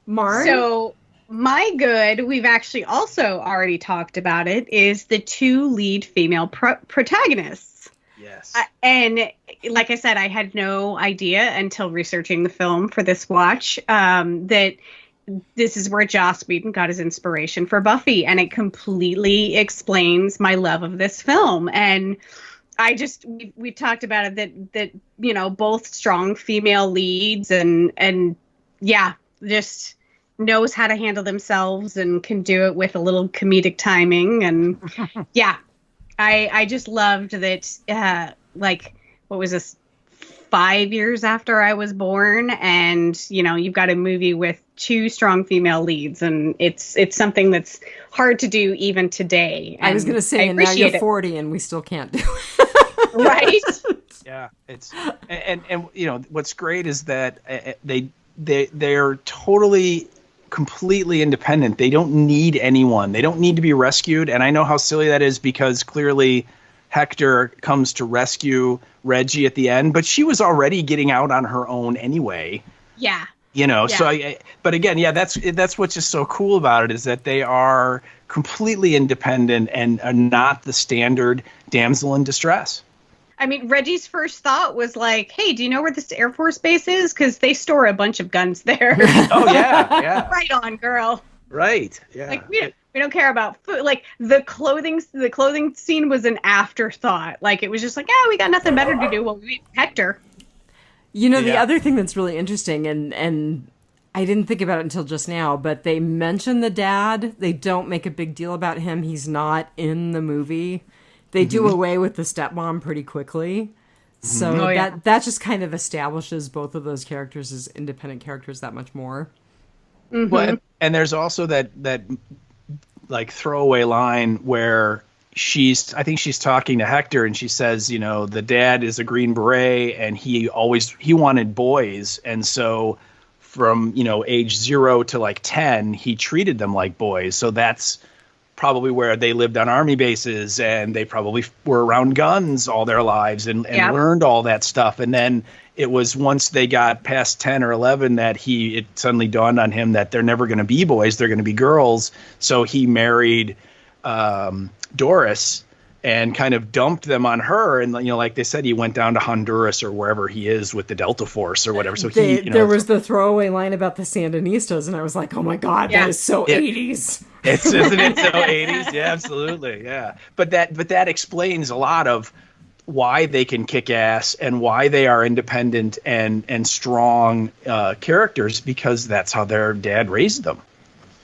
Marn? So my good, we've actually also already talked about it, is the two lead female protagonists. Yes. And like I said, I had no idea until researching the film for this watch that this is where Joss Whedon got his inspiration for Buffy, and it completely explains my love of this film. And we've talked about it that both strong female leads and just knows how to handle themselves and can do it with a little comedic timing. And I just loved that, what was this, 5 years after I was born, and you've got a movie with two strong female leads, and it's something that's hard to do even today. I was going to say, and now you're 40 and we still can't do it. Right? Yeah, it's and what's great is that they're totally completely independent. They don't need anyone. They don't need to be rescued. And I know how silly that is, because clearly Hector comes to rescue Reggie at the end, but she was already getting out on her own anyway. Yeah. You know, Yeah. so but again, yeah, that's what's just so cool about it, is that they are completely independent and are not the standard damsel in distress. I mean, Reggie's first thought was like, "Hey, do you know where this Air Force base is? Because they store a bunch of guns there." Oh yeah. Right on, girl. Right. Yeah. Like we don't care about food. Like the clothing scene was an afterthought. Like it was just like, we got nothing better to do. Well, we meet Hector. You know, the Yeah. other thing that's really interesting, and I didn't think about it until just now, but they mention the dad. They don't make a big deal about him. He's not in the movie. They do away with the stepmom pretty quickly. So Oh, yeah. that just kind of establishes both of those characters as independent characters that much more. Well, and there's also that like throwaway line where I think she's talking to Hector, and she says, you know, the dad is a Green Beret and he wanted boys. And so from, you know, age 0 to like 10, he treated them like boys. So that's probably where they lived on army bases, and they probably were around guns all their lives and learned all that stuff. And then it was once they got past 10 or 11 that it suddenly dawned on him that they're never going to be boys, they're going to be girls. So he married Doris and kind of dumped them on her. And, you know, like they said, he went down to Honduras or wherever he is with the Delta Force or whatever. So there was the throwaway line about the Sandinistas, and I was like, oh my God, that is so 80s. Isn't it so 80s? Yeah, absolutely. Yeah. But that explains a lot of why they can kick ass and why they are independent and strong characters, because that's how their dad raised them.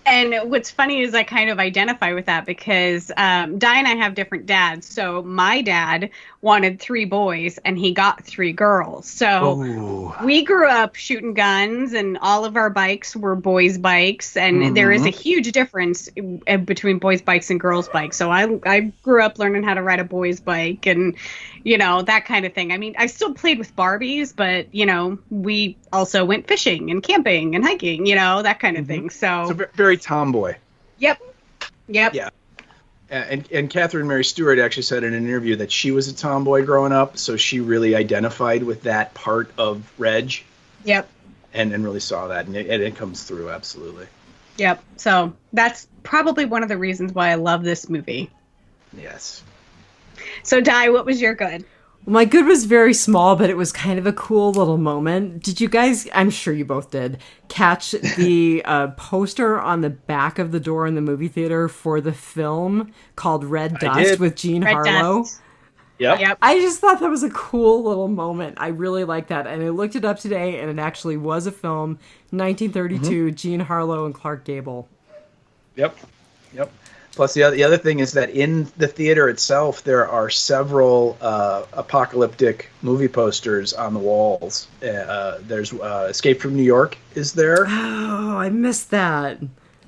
And what's funny is I kind of identify with that because Di and I have different dads. So my dad wanted 3 boys and he got 3 girls. So we grew up shooting guns, and all of our bikes were boys' bikes. And there is a huge difference between boys' bikes and girls' bikes. So I grew up learning how to ride a boys' bike and, you know, that kind of thing. I mean, I still played with Barbies, but, you know, we also went fishing and camping and hiking, you know, that kind of thing. So very tomboy. Yep. Yeah. And Catherine Mary Stewart actually said in an interview that she was a tomboy growing up, so she really identified with that part of Reg. Yep. And really saw that, and it comes through, absolutely. Yep. So that's probably one of the reasons why I love this movie. Yes. So, Di, what was your good? My good was very small, but it was kind of a cool little moment. Did you guys, I'm sure you both did, catch the poster on the back of the door in the movie theater for the film called Red Dust with Jean Harlow? Dust. Yep. I just thought that was a cool little moment. I really like that. And I looked it up today, and it actually was a film, 1932, Jean Harlow and Clark Gable. Yep. Plus, the other thing is that in the theater itself, there are several apocalyptic movie posters on the walls. There's Escape from New York is there. Oh, I missed that.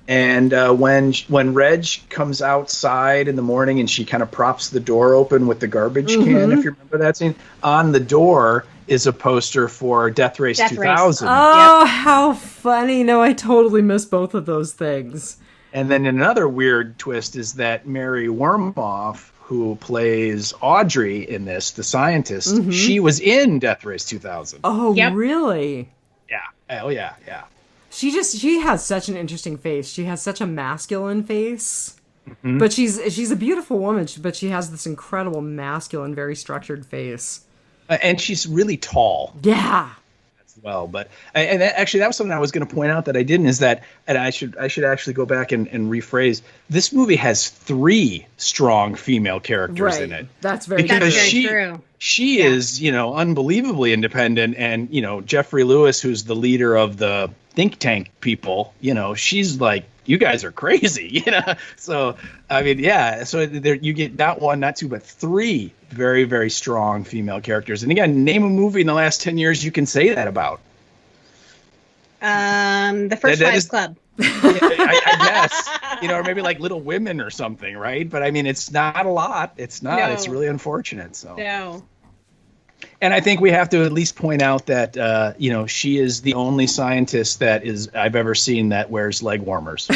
And when Reg comes outside in the morning and she kind of props the door open with the garbage can, if you remember that scene, on the door is a poster for Death Race 2000. Oh, how funny. No, I totally missed both of those things. And then another weird twist is that Mary Wormoff, who plays Audrey in this, the scientist, she was in Death Race 2000. Oh, really? Yeah. Oh, yeah. She has such an interesting face. She has such a masculine face. But she's a beautiful woman, but she has this incredible masculine, very structured face. And she's really tall. Yeah. Well, but actually that was something I was going to point out that I didn't, is that, and I should actually go back and rephrase, this movie has 3 strong female characters in it. That's very true. She is, you know, unbelievably independent, and, you know, Jeffrey Lewis, who's the leader of the think tank people, you know, she's like, you guys are crazy, you know. So I mean, yeah. So there you get not 1, not 2, but 3 very, very strong female characters. And again, name a movie in the last 10 years you can say that about. The First Wives Club. I guess, you know, or maybe like Little Women or something, right? But I mean, it's not a lot. It's not. No. It's really unfortunate. So. No. And I think we have to at least point out that, you know, she is the only scientist that I've ever seen that wears leg warmers.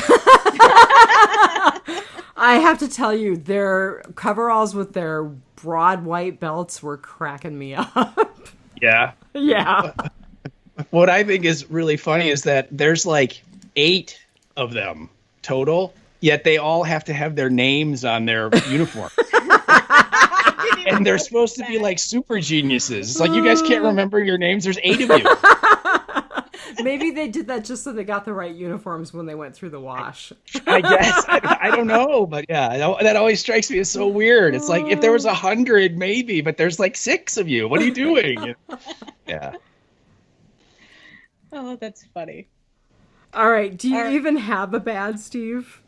I have to tell you, their coveralls with their broad white belts were cracking me up. Yeah. Yeah. what I think is really funny is that there's like 8 of them total, yet they all have to have their names on their uniform. And they're supposed to be like super geniuses. It's like, you guys can't remember your names. There's 8 of you. Maybe they did that just so they got the right uniforms when they went through the wash. I guess. I don't know. But yeah, that always strikes me as so weird. It's like, if there was 100, maybe, but there's like 6 of you. What are you doing? Yeah. Oh, that's funny. All right. Do you even have a bad, Steve?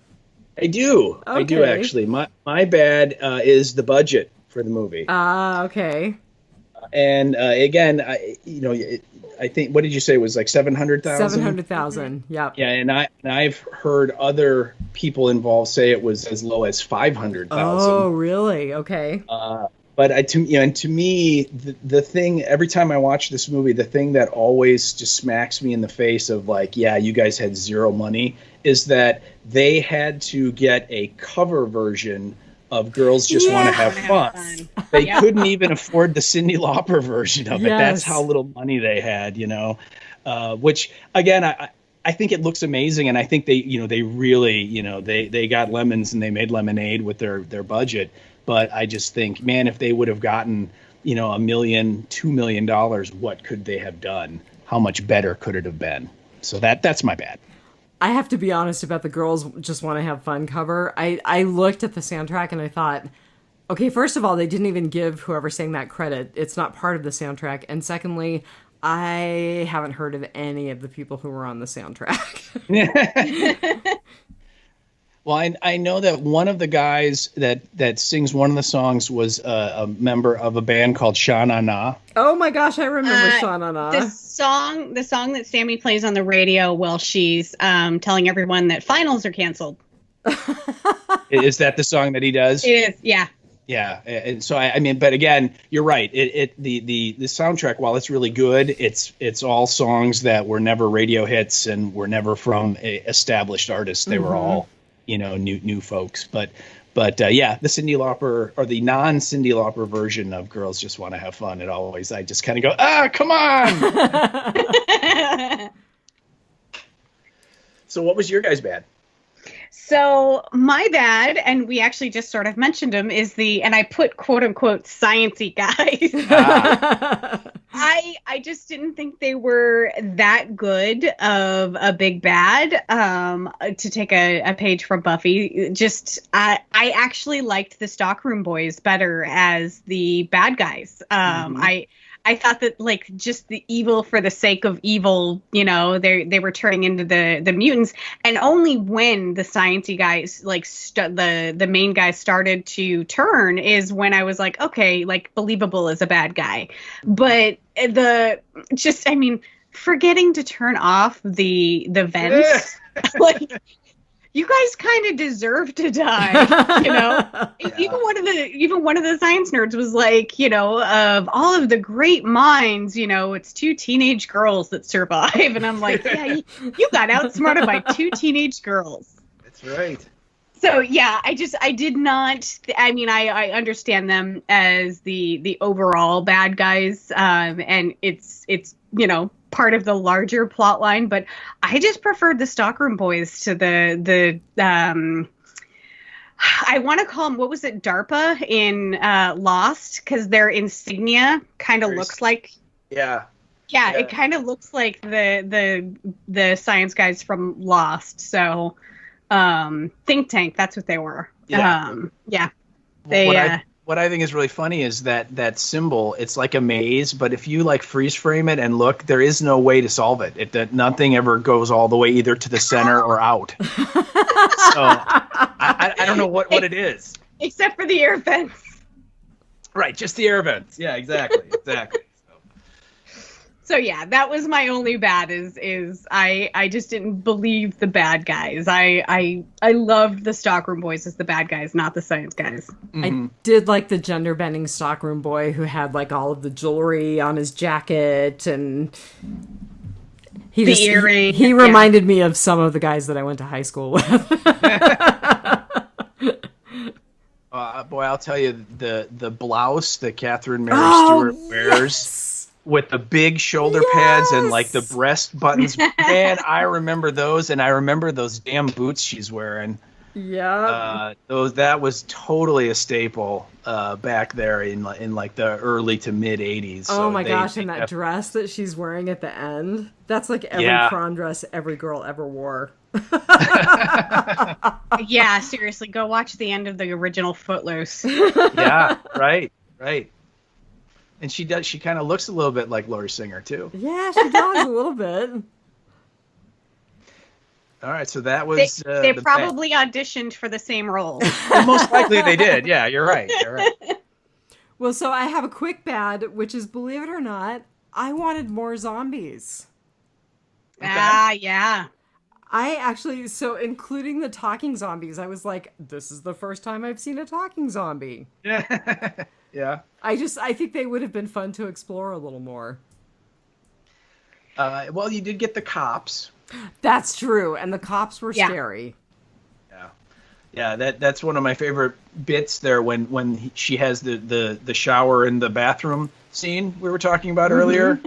I do. Okay. I do, actually. My bad is the budget for the movie. Okay. And again, I think, what did you say it was, like 700,000? 700,000. Yep. Yeah, and I've heard other people involved say it was as low as 500,000. Oh, really? Okay. But to me, the thing, every time I watch this movie, the thing that always just smacks me in the face of like, yeah, you guys had zero money, is that they had to get a cover version of Girls Just Want to Have Fun. They couldn't even afford the Cyndi Lauper version of it. That's how little money they had, which again, I think it looks amazing. And I think they really, they got lemons and they made lemonade with their budget. But I just think, man, if they would have gotten, $1 million, $2 million, what could they have done? How much better could it have been? So that's my bad. I have to be honest about the Girls Just Want to Have Fun cover. I looked at the soundtrack and I thought, okay, first of all, they didn't even give whoever sang that credit. It's not part of the soundtrack. And secondly, I haven't heard of any of the people who were on the soundtrack. Well, I know that one of the guys that sings one of the songs was a member of a band called Sha Na Na. Oh my gosh, I remember Sha Na Na. The song that Sammy plays on the radio while she's telling everyone that finals are canceled. Is that the song that he does? It is, yeah. Yeah, and so I mean, but again, you're right. The soundtrack, while it's really good, it's all songs that were never radio hits and were never from established artists. They were all new folks. But yeah, the Cyndi Lauper or the non-Cyndi Lauper version of Girls Just Want to Have Fun. I just kind of go, come on. So what was your guys' bad? So my bad, and we actually just sort of mentioned him, and I put quote unquote sciencey guys. I just didn't think they were that good of a big bad. To take a page from Buffy, I actually liked the Stockroom Boys better as the bad guys. I thought that like just the evil for the sake of evil, they were turning into the mutants, and only when the sciencey guys the main guy started to turn is when I was like, okay, like believable as a bad guy. But forgetting to turn off the vents, like. You guys kind of deserve to die, Even one of the science nerds was like, of all of the great minds, it's 2 teenage girls that survive, and I'm like, yeah, you got outsmarted by 2 teenage girls. That's right. So yeah, I did not. I mean, I understand them as the overall bad guys, and it's part of the larger plot line, but I just preferred the Stockroom Boys to the I want to call them, what was it, DARPA in Lost, because their insignia kind of looks like yeah, it kind of looks like the science guys from Lost. So think tank, that's what they were. What I think is really funny is that symbol, it's like a maze, but if you like freeze frame it and look, there is no way to solve it. Nothing ever goes all the way either to the center or out. So I don't know what it is. Except for the air vents. Right, just the air vents. Yeah, exactly. So yeah, that was my only bad is I just didn't believe the bad guys. I loved the Stockroom Boys as the bad guys, not the science guys. Mm-hmm. I did like the gender bending Stockroom Boy who had like all of the jewelry on his jacket, and earring. He reminded me of some of the guys that I went to high school with. Boy, I'll tell you, the blouse that Catherine Mary Stewart wears. with the big shoulder pads and like the breast buttons. Man, I remember those, and I remember those damn boots she's wearing. Yeah. That was totally a staple back there in like the early to mid 80s. Oh my gosh, and that dress that she's wearing at the end. That's like every prom dress every girl ever wore. Yeah, seriously, go watch the end of the original Footloose. Yeah, right. And she kind of looks a little bit like Lori Singer too. Yeah, she does a little bit. All right, so that was they probably auditioned for the same role. Well, most likely they did. Yeah, you're right. Well, so I have a quick bad, which is, believe it or not, I wanted more zombies. Okay. Yeah. I actually, so including the talking zombies, I was like, this is the first time I've seen a talking zombie. Yeah. Yeah. I think they would have been fun to explore a little more. Well, you did get the cops. That's true, and the cops were scary. Yeah, that's one of my favorite bits there when she has the shower in the bathroom scene we were talking about earlier,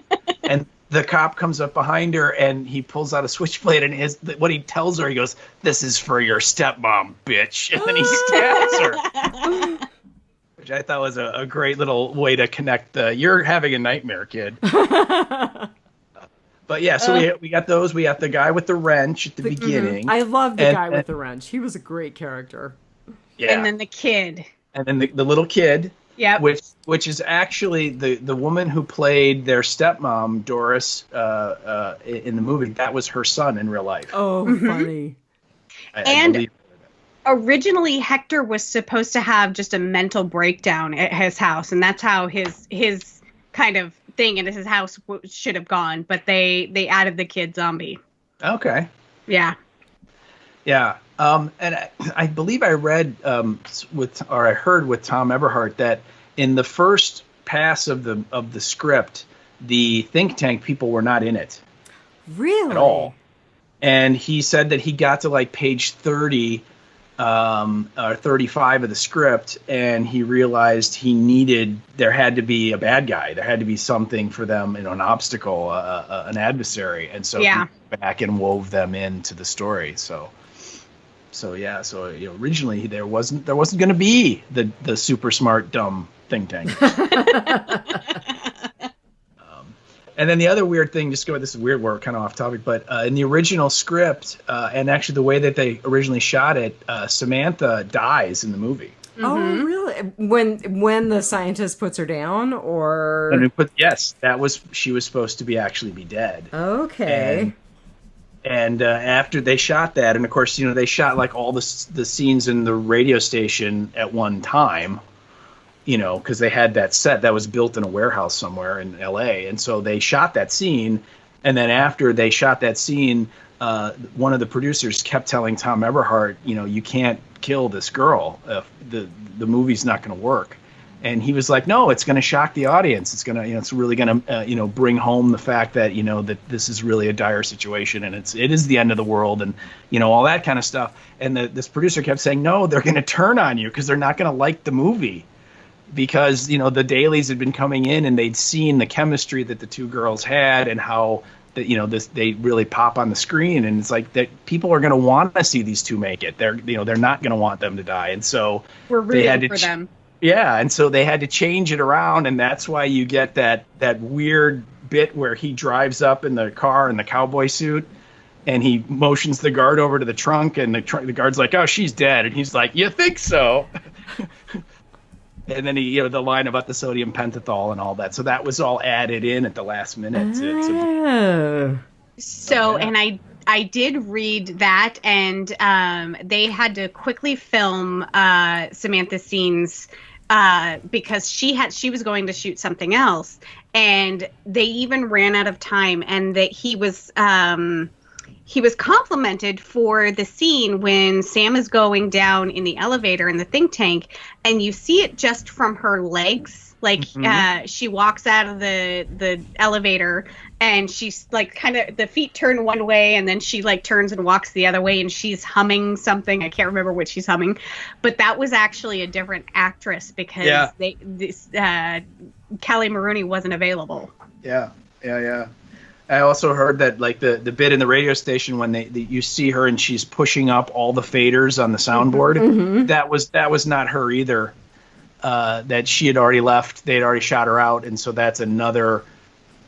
and the cop comes up behind her and he pulls out a switchblade, and what he tells her, he goes, "This is for your stepmom, bitch," and then he stabs her. Which I thought was a great little way to connect you're having a nightmare, kid. But yeah, so we got those. We got the guy with the wrench at the beginning. I love the guy with the wrench. He was a great character. Yeah. And then the kid. And then the little kid. Yeah. Which is actually the woman who played their stepmom, Doris, in the movie. That was her son in real life. Oh, funny. I believe. Originally, Hector was supposed to have just a mental breakdown at his house, and that's how his kind of thing in his house should have gone. But they added the kid zombie. Okay. Yeah. Yeah. And I believe I read I heard with Tom Eberhardt that in the first pass of the script, the think tank people were not in it. Really? At all. And he said that he got to like page 30 or 35 of the script, and he realized there had to be a bad guy. There had to be something for them, an obstacle, an adversary. And so he went back and wove them into the story. So originally there wasn't going to be the super smart dumb think tank. And then the other weird thing, this is weird, we're kind of off topic, but in the original script, and actually the way that they originally shot it, Samantha dies in the movie. Oh, really? When the scientist puts her down, or? Yes, she was supposed to be dead. Okay. And after they shot that, and of course, they shot like all the scenes in the radio station at one time, because they had that set that was built in a warehouse somewhere in LA. And so they shot that scene. And then after they shot that scene, one of the producers kept telling Tom Eberhardt, you can't kill this girl. The movie's not going to work. And he was like, no, it's going to shock the audience. It's going to, it's really going to, bring home the fact that, that this is really a dire situation and it is the end of the world and, all that kind of stuff. And this producer kept saying, no, they're going to turn on you because they're not going to like the movie. Because, the dailies had been coming in and they'd seen the chemistry that the two girls had and how that, they really pop on the screen. And it's like that people are going to want to see these two make it. They're not going to want them to die. And so we're rooting for them. Yeah. And so they had to change it around. And that's why you get that weird bit where he drives up in the car in the cowboy suit and he motions the guard over to the trunk and the guard's like, oh, she's dead. And he's like, you think so? And then he, the line about the sodium pentothal and all that. So that was all added in at the last minute. And I did read that, and they had to quickly film Samantha's scenes because she was going to shoot something else, and they even ran out of time. And that he was complimented for the scene when Sam is going down in the elevator in the think tank, and you see it just from her legs. Like she walks out of the elevator, and she's like kind of the feet turn one way, and then she like turns and walks the other way, and she's humming something. I can't remember what she's humming, but that was actually a different actress because Callie Maroney wasn't available. Yeah. I also heard that like the bit in the radio station when you see her and she's pushing up all the faders on the soundboard, that was not her either. That she had already left. They had already shot her out, and so that's another,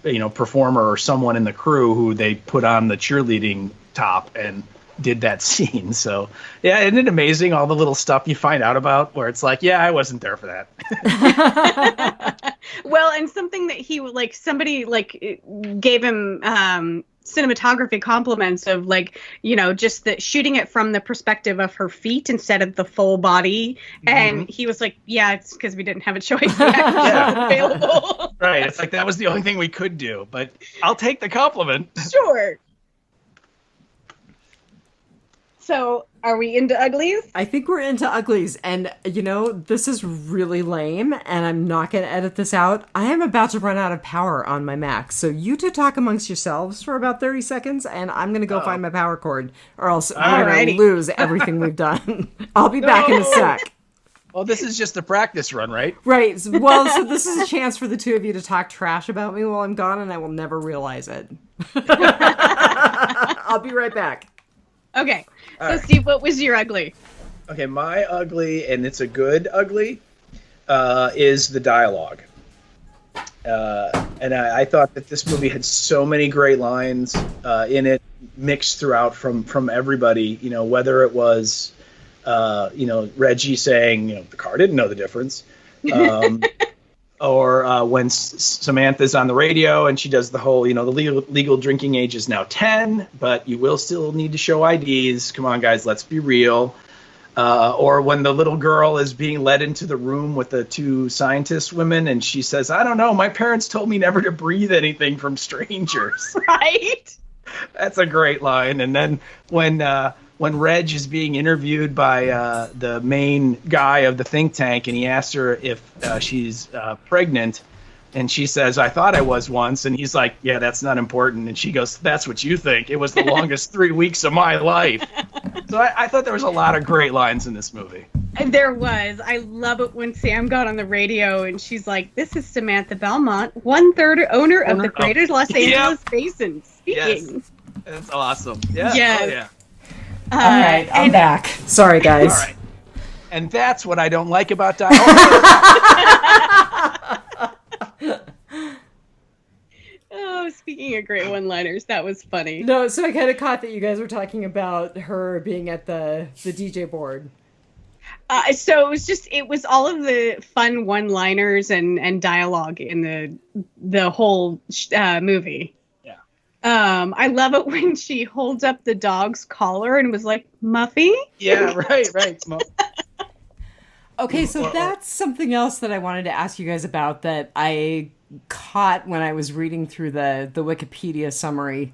performer or someone in the crew who they put on the cheerleading top and did that scene. So yeah, isn't it amazing all the little stuff you find out about where it's like, yeah, I wasn't there for that. Well, and something that somebody gave him cinematography compliments of just that shooting it from the perspective of her feet instead of the full body. And he was like, yeah, it's because we didn't have a choice. Available. Right. It's like, that was the only thing we could do, but I'll take the compliment. Sure. So, are we into uglies? I think we're into uglies, and this is really lame, and I'm not going to edit this out. I am about to run out of power on my Mac, so you two talk amongst yourselves for about 30 seconds, and I'm going to go find my power cord, or else we're going to lose everything we've done. I'll be back in a sec. Well, this is just a practice run, right? Right. Well, so this is a chance for the two of you to talk trash about me while I'm gone, and I will never realize it. I'll be right back. Okay. So, Steve, what was your ugly? Okay, my ugly, and it's a good ugly, is the dialogue. And I thought that this movie had so many great lines in it, mixed throughout from everybody. Whether it was, Reggie saying, the car didn't know the difference, or when Samantha's on the radio and she does the whole, the legal drinking age is now 10, but you will still need to show IDs. Come on, guys, let's be real. Or when the little girl is being led into the room with the two scientist women and she says, I don't know, my parents told me never to breathe anything from strangers. Right? That's a great line. And then when Reg is being interviewed by the main guy of the think tank, and he asks her if she's pregnant, and she says, I thought I was once, and he's like, yeah, that's not important. And she goes, that's what you think. It was the longest 3 weeks of my life. So I thought there was a lot of great lines in this movie. There was. I love it when Sam got on the radio and she's like, this is Samantha Belmont, 1/3 owner of the Greater Los Angeles Basin, speaking. Yes. That's awesome. Yeah. Yes. Oh, yeah. All right, I'm back. Sorry, guys. All right. And that's what I don't like about dialogue. Oh, speaking of great one-liners, that was funny. No, so I kind of caught that you guys were talking about her being at the DJ board. So it was all of the fun one-liners and dialogue in the whole movie. I love it when she holds up the dog's collar and was like, Muffy? Yeah, right. Okay, so that's something else that I wanted to ask you guys about that I caught when I was reading through the Wikipedia summary.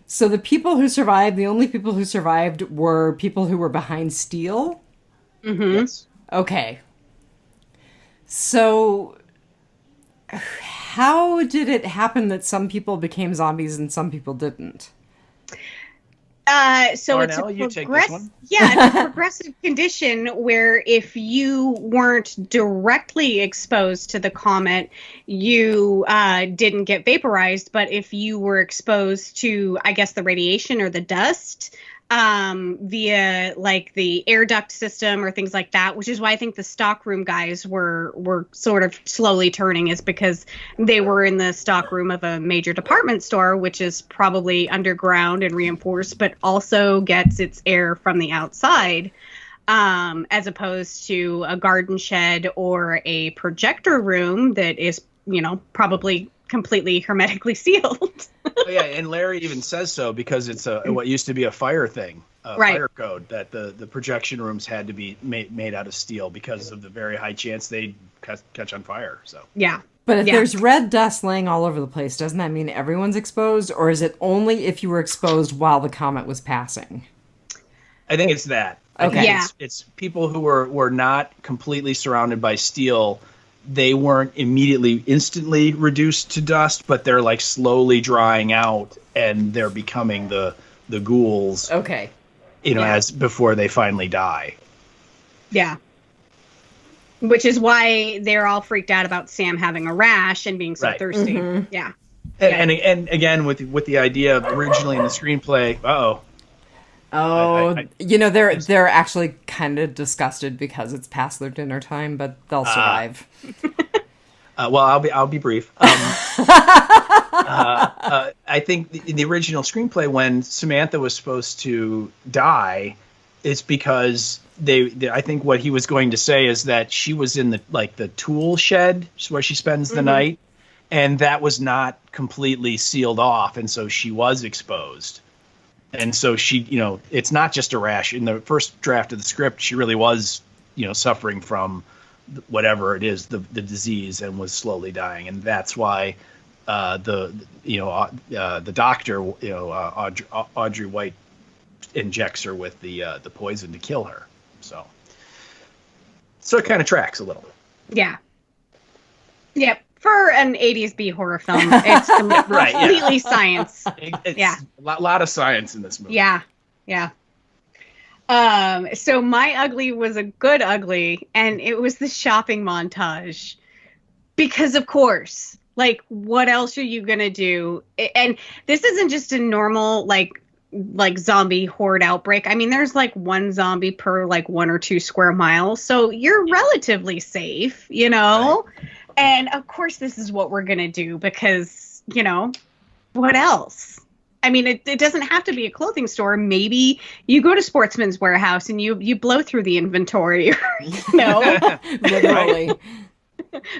So the only people who survived were people who were behind steel? Mm-hmm. Yes. Okay. So how did it happen that some people became zombies and some people didn't? So Marnell, it's you take this one. Yeah, it's a progressive condition where if you weren't directly exposed to the comet, you didn't get vaporized. But if you were exposed to, I guess, the radiation or the dust via like the air duct system or things like that, which is why I think the stockroom guys were sort of slowly turning, is because they were in the stockroom of a major department store, which is probably underground and reinforced, but also gets its air from the outside, as opposed to a garden shed or a projector room that is, probably completely hermetically sealed. Oh, yeah, and Larry even says so because it's what used to be a fire thing, right. Fire code, that the projection rooms had to be made out of steel because of the very high chance they'd catch on fire. So yeah. But if there's red dust laying all over the place, doesn't that mean everyone's exposed, or is it only if you were exposed while the comet was passing? I think it's that. Okay. Yeah. It's people who were not completely surrounded by steel. They weren't instantly reduced to dust, but they're like slowly drying out and they're becoming the ghouls. Okay. As before they finally die. Yeah. Which is why they're all freaked out about Sam having a rash and being so thirsty. Mm-hmm. Yeah. And again, with the idea of originally in the screenplay, they're actually kind of disgusted because it's past their dinner time, but they'll survive. Well, I'll be brief. I think in the original screenplay, when Samantha was supposed to die, it's because I think what he was going to say is that she was in the tool shed where she spends the night, and that was not completely sealed off, and so she was exposed. And so she, it's not just a rash. In the first draft of the script, she really was, suffering from whatever it is, the disease, and was slowly dying. And that's why the doctor, Audrey White, injects her with the poison to kill her. So it kind of tracks a little. Yeah. Yep. For an 80s B horror film, it's completely science. It's a lot of science in this movie. Yeah. Yeah. So my ugly was a good ugly, and it was the shopping montage. Because of course, what else are you gonna do? And this isn't just a normal like zombie horde outbreak. I mean, there's one zombie per 1 or 2 square miles, so you're relatively safe, Right. And of course, this is what we're gonna do because what else? I mean, it doesn't have to be a clothing store. Maybe you go to Sportsman's Warehouse and you blow through the inventory. Literally.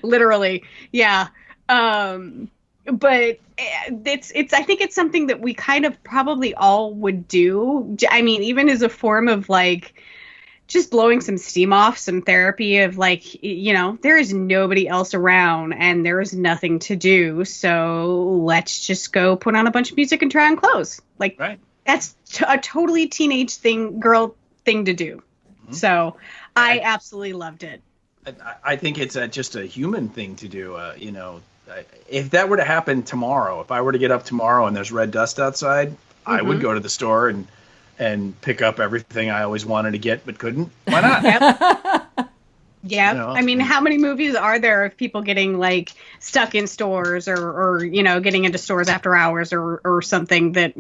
Literally, yeah. But it's I think it's something that we kind of probably all would do. I mean, even as a form of just blowing some steam off, some therapy of there is nobody else around and there is nothing to do. So let's just go put on a bunch of music and try on clothes. Right. That's a totally teenage girl thing to do. Mm-hmm. So I absolutely loved it. I think it's just a human thing to do. If that were to happen tomorrow, if I were to get up tomorrow and there's red dust outside, I would go to the store and pick up everything I always wanted to get but couldn't. Why not? Yeah. I mean, how many movies are there of people getting stuck in stores or getting into stores after hours or something that,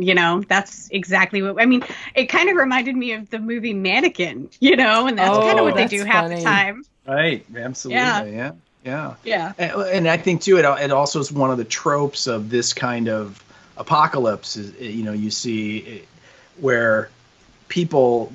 that's exactly what, I mean, it kind of reminded me of the movie Mannequin, and that's kind of what they do half the time. Right. Absolutely. Yeah. Yeah. And I think too, it also is one of the tropes of this kind of apocalypse is, you see where people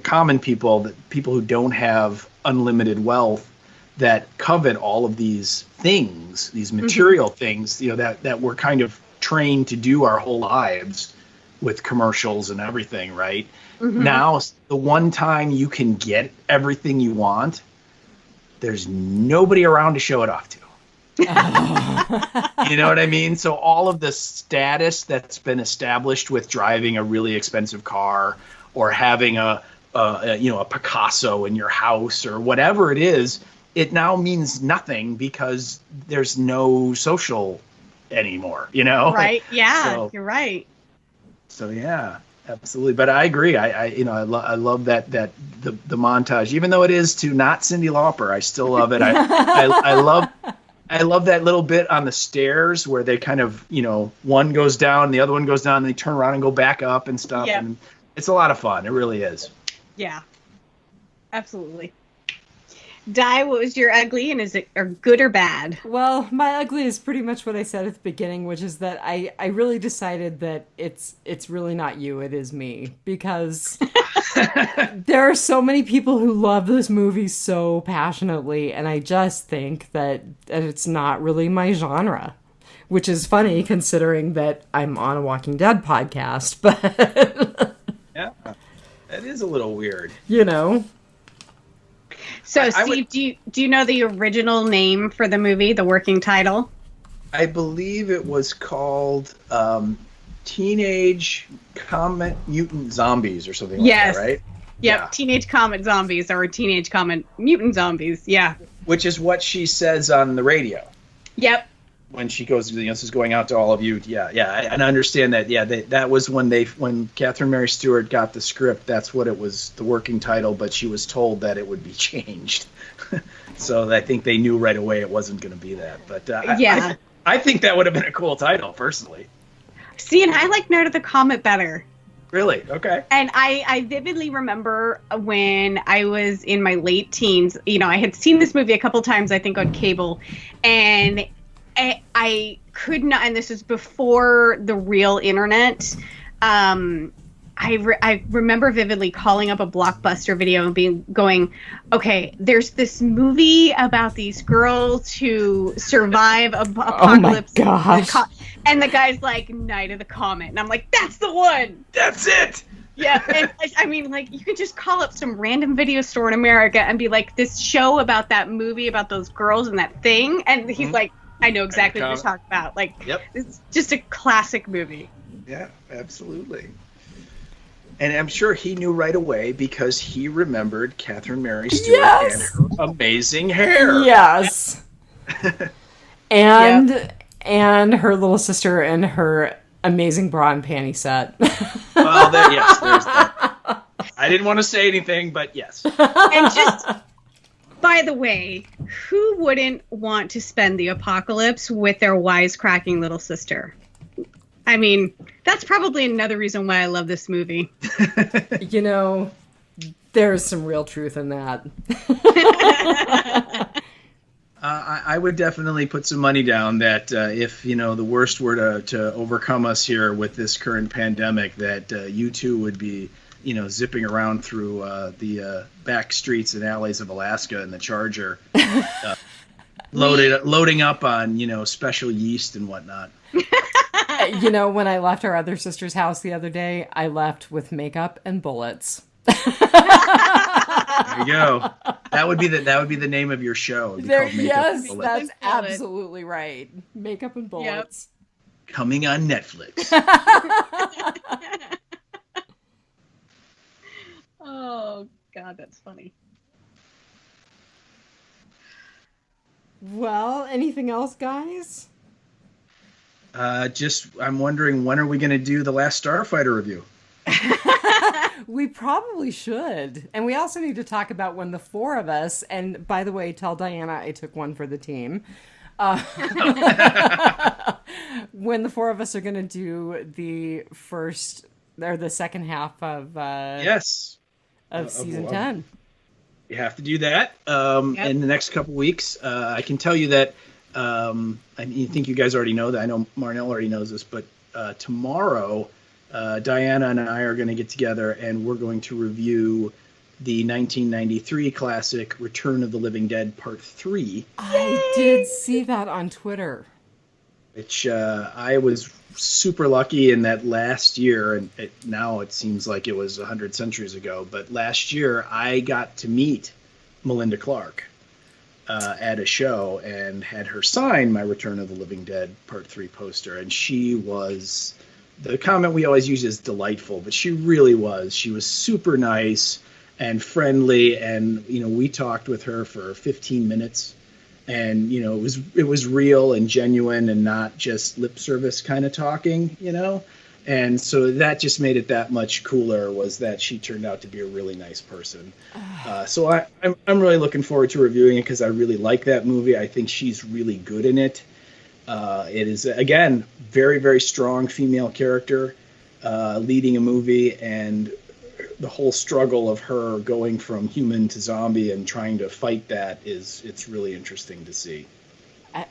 common people, people who don't have unlimited wealth that covet all of these things, these material things, that we're kind of trained to do our whole lives with commercials and everything, right? Mm-hmm. Now, the one time you can get everything you want, there's nobody around to show it off to. You know what I mean? So all of the status that's been established with driving a really expensive car or having a Picasso in your house or whatever it is, it now means nothing because there's no social anymore, Right. Yeah, so, you're right. So yeah, absolutely. But I agree. I love that the montage, even though it is to not Cyndi Lauper, I still love it. I love that little bit on the stairs where they kind of, one goes down, the other one goes down, and they turn around and go back up and stuff. Yep. And it's a lot of fun. It really is. Yeah. Absolutely. Di, what was your ugly, and is it good or bad? Well, my ugly is pretty much what I said at the beginning, which is that I really decided that it's really not you, it is me. Because there are so many people who love this movie so passionately, and I just think that it's not really my genre. Which is funny, considering that I'm on a Walking Dead podcast, but... Yeah, that is a little weird. So, Steve, do you know the original name for the movie, the working title? I believe it was called Teenage Comet Mutant Zombies or something like that, right? Yep, yeah. Teenage Comet Zombies or Teenage Comet Mutant Zombies, yeah. Which is what she says on the radio. Yep. when she goes, this is going out to all of you. Yeah, and I understand that. Yeah, that was when Catherine Mary Stewart got the script. That's what it was, the working title. But she was told that it would be changed, so I think they knew right away it wasn't going to be that. But I think that would have been a cool title, personally. See, and I like Night of the Comet better. Really? Okay. And I vividly remember when I was in my late teens, I had seen this movie a couple times, I think, on cable, and I could not, and this is before the real internet, I remember vividly calling up a Blockbuster video and going, okay, there's this movie about these girls who survive apocalypse. Oh my gosh. And the guy's like, Night of the Comet. And I'm like, that's the one. That's it. Yeah. And I mean, like, you could just call up some random video store in America and be like, this show about that movie about those girls and that thing. And he's like, I know exactly what you're talking about. Like, It's just a classic movie. Yeah, absolutely. And I'm sure he knew right away because he remembered Catherine Mary Stewart and her amazing hair. Yes. And her little sister and her amazing bra and panty set. Well, there's that. I didn't want to say anything, but yes. And just, by the way, who wouldn't want to spend the apocalypse with their wisecracking little sister? I mean, that's probably another reason why I love this movie. There's some real truth in that. I would definitely put some money down that if, the worst were to overcome us here with this current pandemic, that you two would be, zipping around through the back streets and alleys of Alaska in the Charger, loading up on, special yeast and whatnot. When I left our other sister's house the other day, I left with makeup and bullets. There you go. That would be the name of your show. Yes, that's absolutely right. Makeup and bullets. Yep. Coming on Netflix. Oh God, that's funny. Well, anything else, guys? I'm wondering, when are we going to do the Last Starfighter review? We probably should. And we also need to talk about when the four of us, and by the way, tell Diana I took one for the team. When the four of us are going to do the second half of season 10. You have to do that in the next couple weeks. I can tell you that I think you guys already know that. I know Marnell already knows this, but tomorrow Diana and I are going to get together and we're going to review the 1993 classic Return of the Living Dead Part 3. I did see that on Twitter. Which I was super lucky in that last year, and now it seems like it was 100 centuries ago, but last year I got to meet Melinda Clarke at a show and had her sign my Return of the Living Dead Part 3 poster, and she was... The comment we always use is delightful, but she really was. She was super nice and friendly, and we talked with her for 15 minutes, and it was real and genuine and not just lip service kind of talking, and so that just made it that much cooler, was that she turned out to be a really nice person. So I'm really looking forward to reviewing it because I really like that movie. I think she's really good in it. It is, again, very, very strong female character leading a movie, and the whole struggle of her going from human to zombie and trying to fight that it's really interesting to see.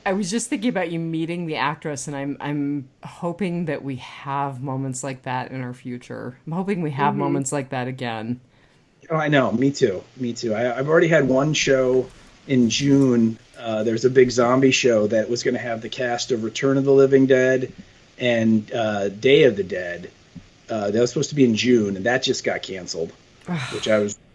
I was just thinking about you meeting the actress, and I'm hoping that we have moments like that in our future. I'm hoping we have moments like that again. Oh, I know. Me too. I've already had one show in June. There's a big zombie show that was going to have the cast of Return of the Living Dead and Day of the Dead. That was supposed to be in June, and that just got canceled, which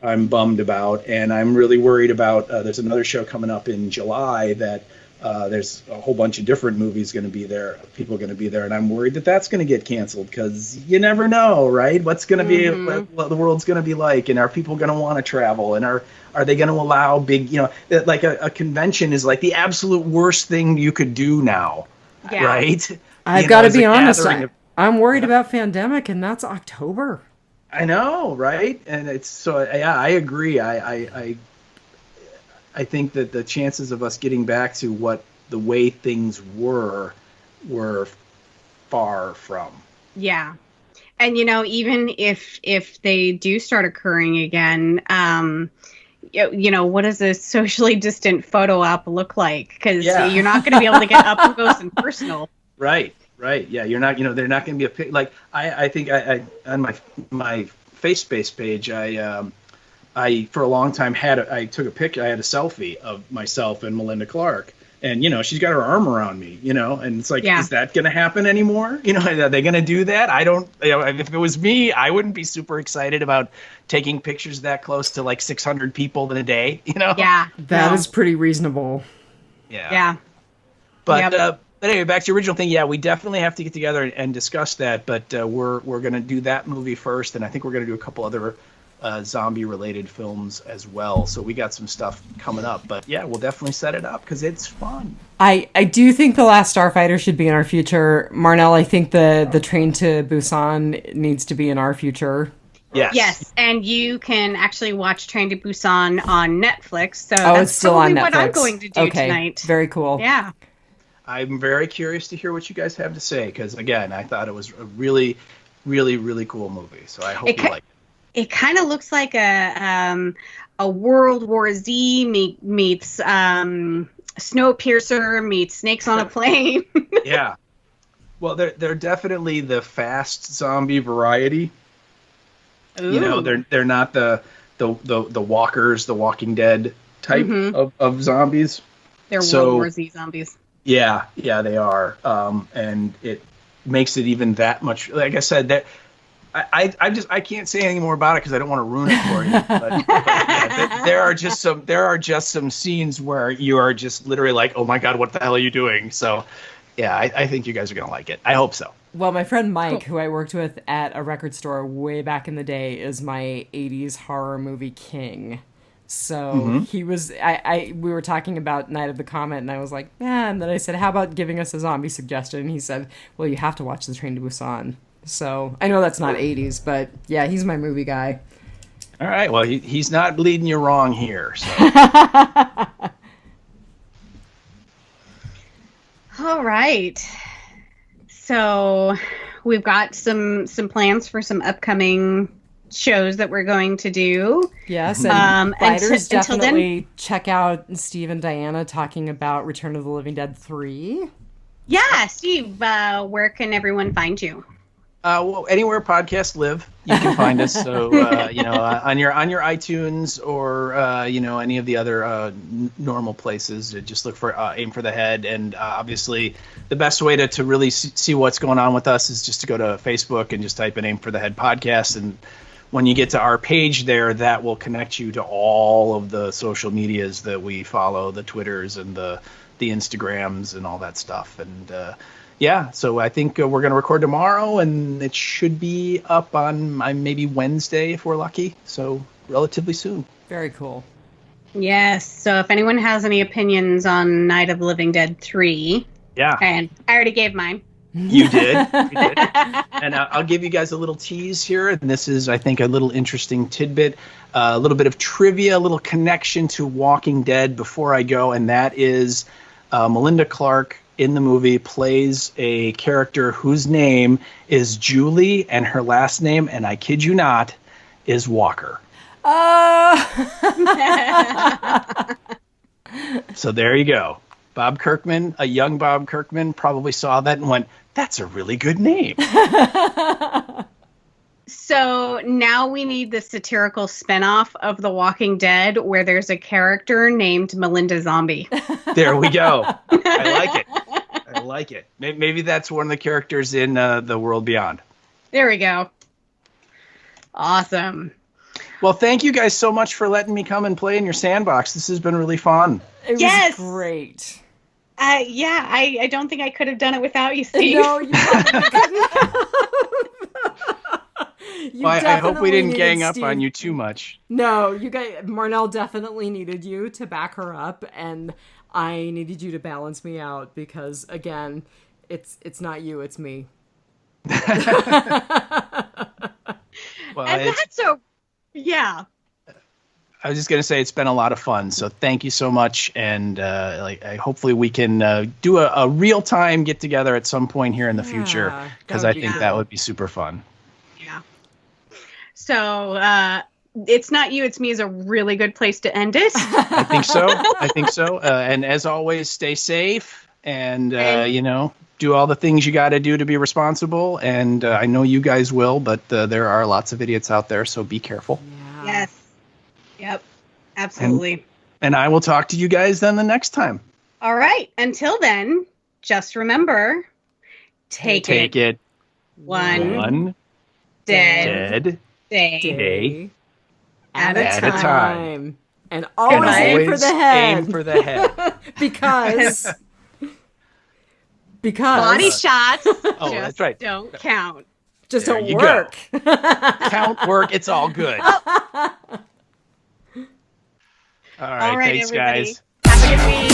I'm bummed about. And I'm really worried about. There's another show coming up in July that there's a whole bunch of different movies going to be there, people going to be there, and I'm worried that that's going to get canceled because you never know, right? What's going to be, what the world's going to be like, and are people going to want to travel, and are they going to allow big, like a convention is like the absolute worst thing you could do now. Yeah. right? I've got to as a be honest. gathering I'm worried about Pandemic, and that's October. I know, right? And it's so yeah, I agree. I think that the chances of us getting back to what the way things were far from. Yeah. And even if they do start occurring again, what does a socially distant photo op look like? Because you're not going to be able to get up close and personal. Right. Yeah, you're not. They're not going to be like. I think I on my FaceSpace page, I for a long time I took a picture. I had a selfie of myself and Melinda Clark. And, she's got her arm around me, and it's like, is that going to happen anymore? Are they going to do that? I don't, if it was me, I wouldn't be super excited about taking pictures that close to like 600 people in a day, Yeah. That is pretty reasonable. Yeah. But, but anyway, back to the original thing. Yeah, we definitely have to get together and discuss that. But we're going to do that movie first. And I think we're going to do a couple other zombie-related films as well. So we got some stuff coming up. But yeah, we'll definitely set it up because it's fun. I do think The Last Starfighter should be in our future. Marnell, I think the Train to Busan needs to be in our future. Yes, and you can actually watch Train to Busan on Netflix. So it's still on Netflix. What I'm going to do tonight. Very cool. Yeah. I'm very curious to hear what you guys have to say because, again, I thought it was a really, really, really cool movie. So I hope you like it. It kind of looks like a World War Z meets Snowpiercer meets Snakes on a Plane. Yeah. Well, they're definitely the fast zombie variety. Ooh. They're not the walkers, the Walking Dead type of zombies. They're World War Z zombies. Yeah, they are. And it makes it even that much. Like I said, that I can't say any more about it because I don't want to ruin it for you. But yeah, there are just some scenes where you are just literally like, oh my god, what the hell are you doing? So, yeah, I think you guys are gonna like it. I hope so. Well, my friend Mike, who I worked with at a record store way back in the day, is my 80s horror movie king. So he was, we were talking about Night of the Comet, and I was like, yeah. And then I said, how about giving us a zombie suggestion? And he said, well, you have to watch The Train to Busan. So I know that's not 80s, but yeah, he's my movie guy. All right. Well, he's not leading you wrong here. So. All right. So we've got some plans for some upcoming shows that we're going to do. Yes, and writers definitely then, check out Steve and Diana talking about Return of the Living Dead 3. Yeah, Steve, where can everyone find you? Well, anywhere podcasts live, you can find us. So on your iTunes or any of the other normal places, just look for Aim for the Head. And obviously, the best way to really see what's going on with us is just to go to Facebook and just type in Aim for the Head podcast. And when you get to our page there, that will connect you to all of the social medias that we follow, the Twitters and the Instagrams and all that stuff. And yeah, so I think we're going to record tomorrow, and it should be up on maybe Wednesday if we're lucky. So relatively soon. Very cool. Yes. So if anyone has any opinions on Night of the Living Dead 3, and I already gave mine. You did. And I'll give you guys a little tease here. And this is, I think, a little interesting tidbit, a little bit of trivia, a little connection to Walking Dead before I go. And that is Melinda Clark in the movie plays a character whose name is Julie and her last name, and I kid you not, is Walker. So there you go. Bob Kirkman, a young Bob Kirkman, probably saw that and went, that's a really good name. So now we need the satirical spinoff of The Walking Dead where there's a character named Melinda Zombie. There we go. I like it. Maybe that's one of the characters in The World Beyond. There we go. Awesome. Well, thank you guys so much for letting me come and play in your sandbox. This has been really fun. It was great. I don't think I could have done it without you, Steve. No, you well, I hope we didn't gang up on you too much. No, you guys, Marnell definitely needed you to back her up, and I needed you to balance me out because, again, it's not you, it's me. Well, And that's yeah. I was just going to say it's been a lot of fun. So thank you so much. And hopefully we can do a real time get together at some point here in the future, because I think that would be super fun. Yeah. So it's not you, it's me is a really good place to end it. I think so. And as always, stay safe and do all the things you got to do to be responsible. And I know you guys will, but there are lots of idiots out there. So be careful. Yeah. Yes. Yep. Absolutely. And I will talk to you guys then the next time. All right. Until then, just remember, take it one dead day at a time. And always aim for the head. Aim for the head. because body shots that's right. don't count. Just There don't you work. Count work. It's all good. All right. Thanks, everybody. guys. Have a good week.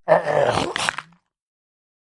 Ugh.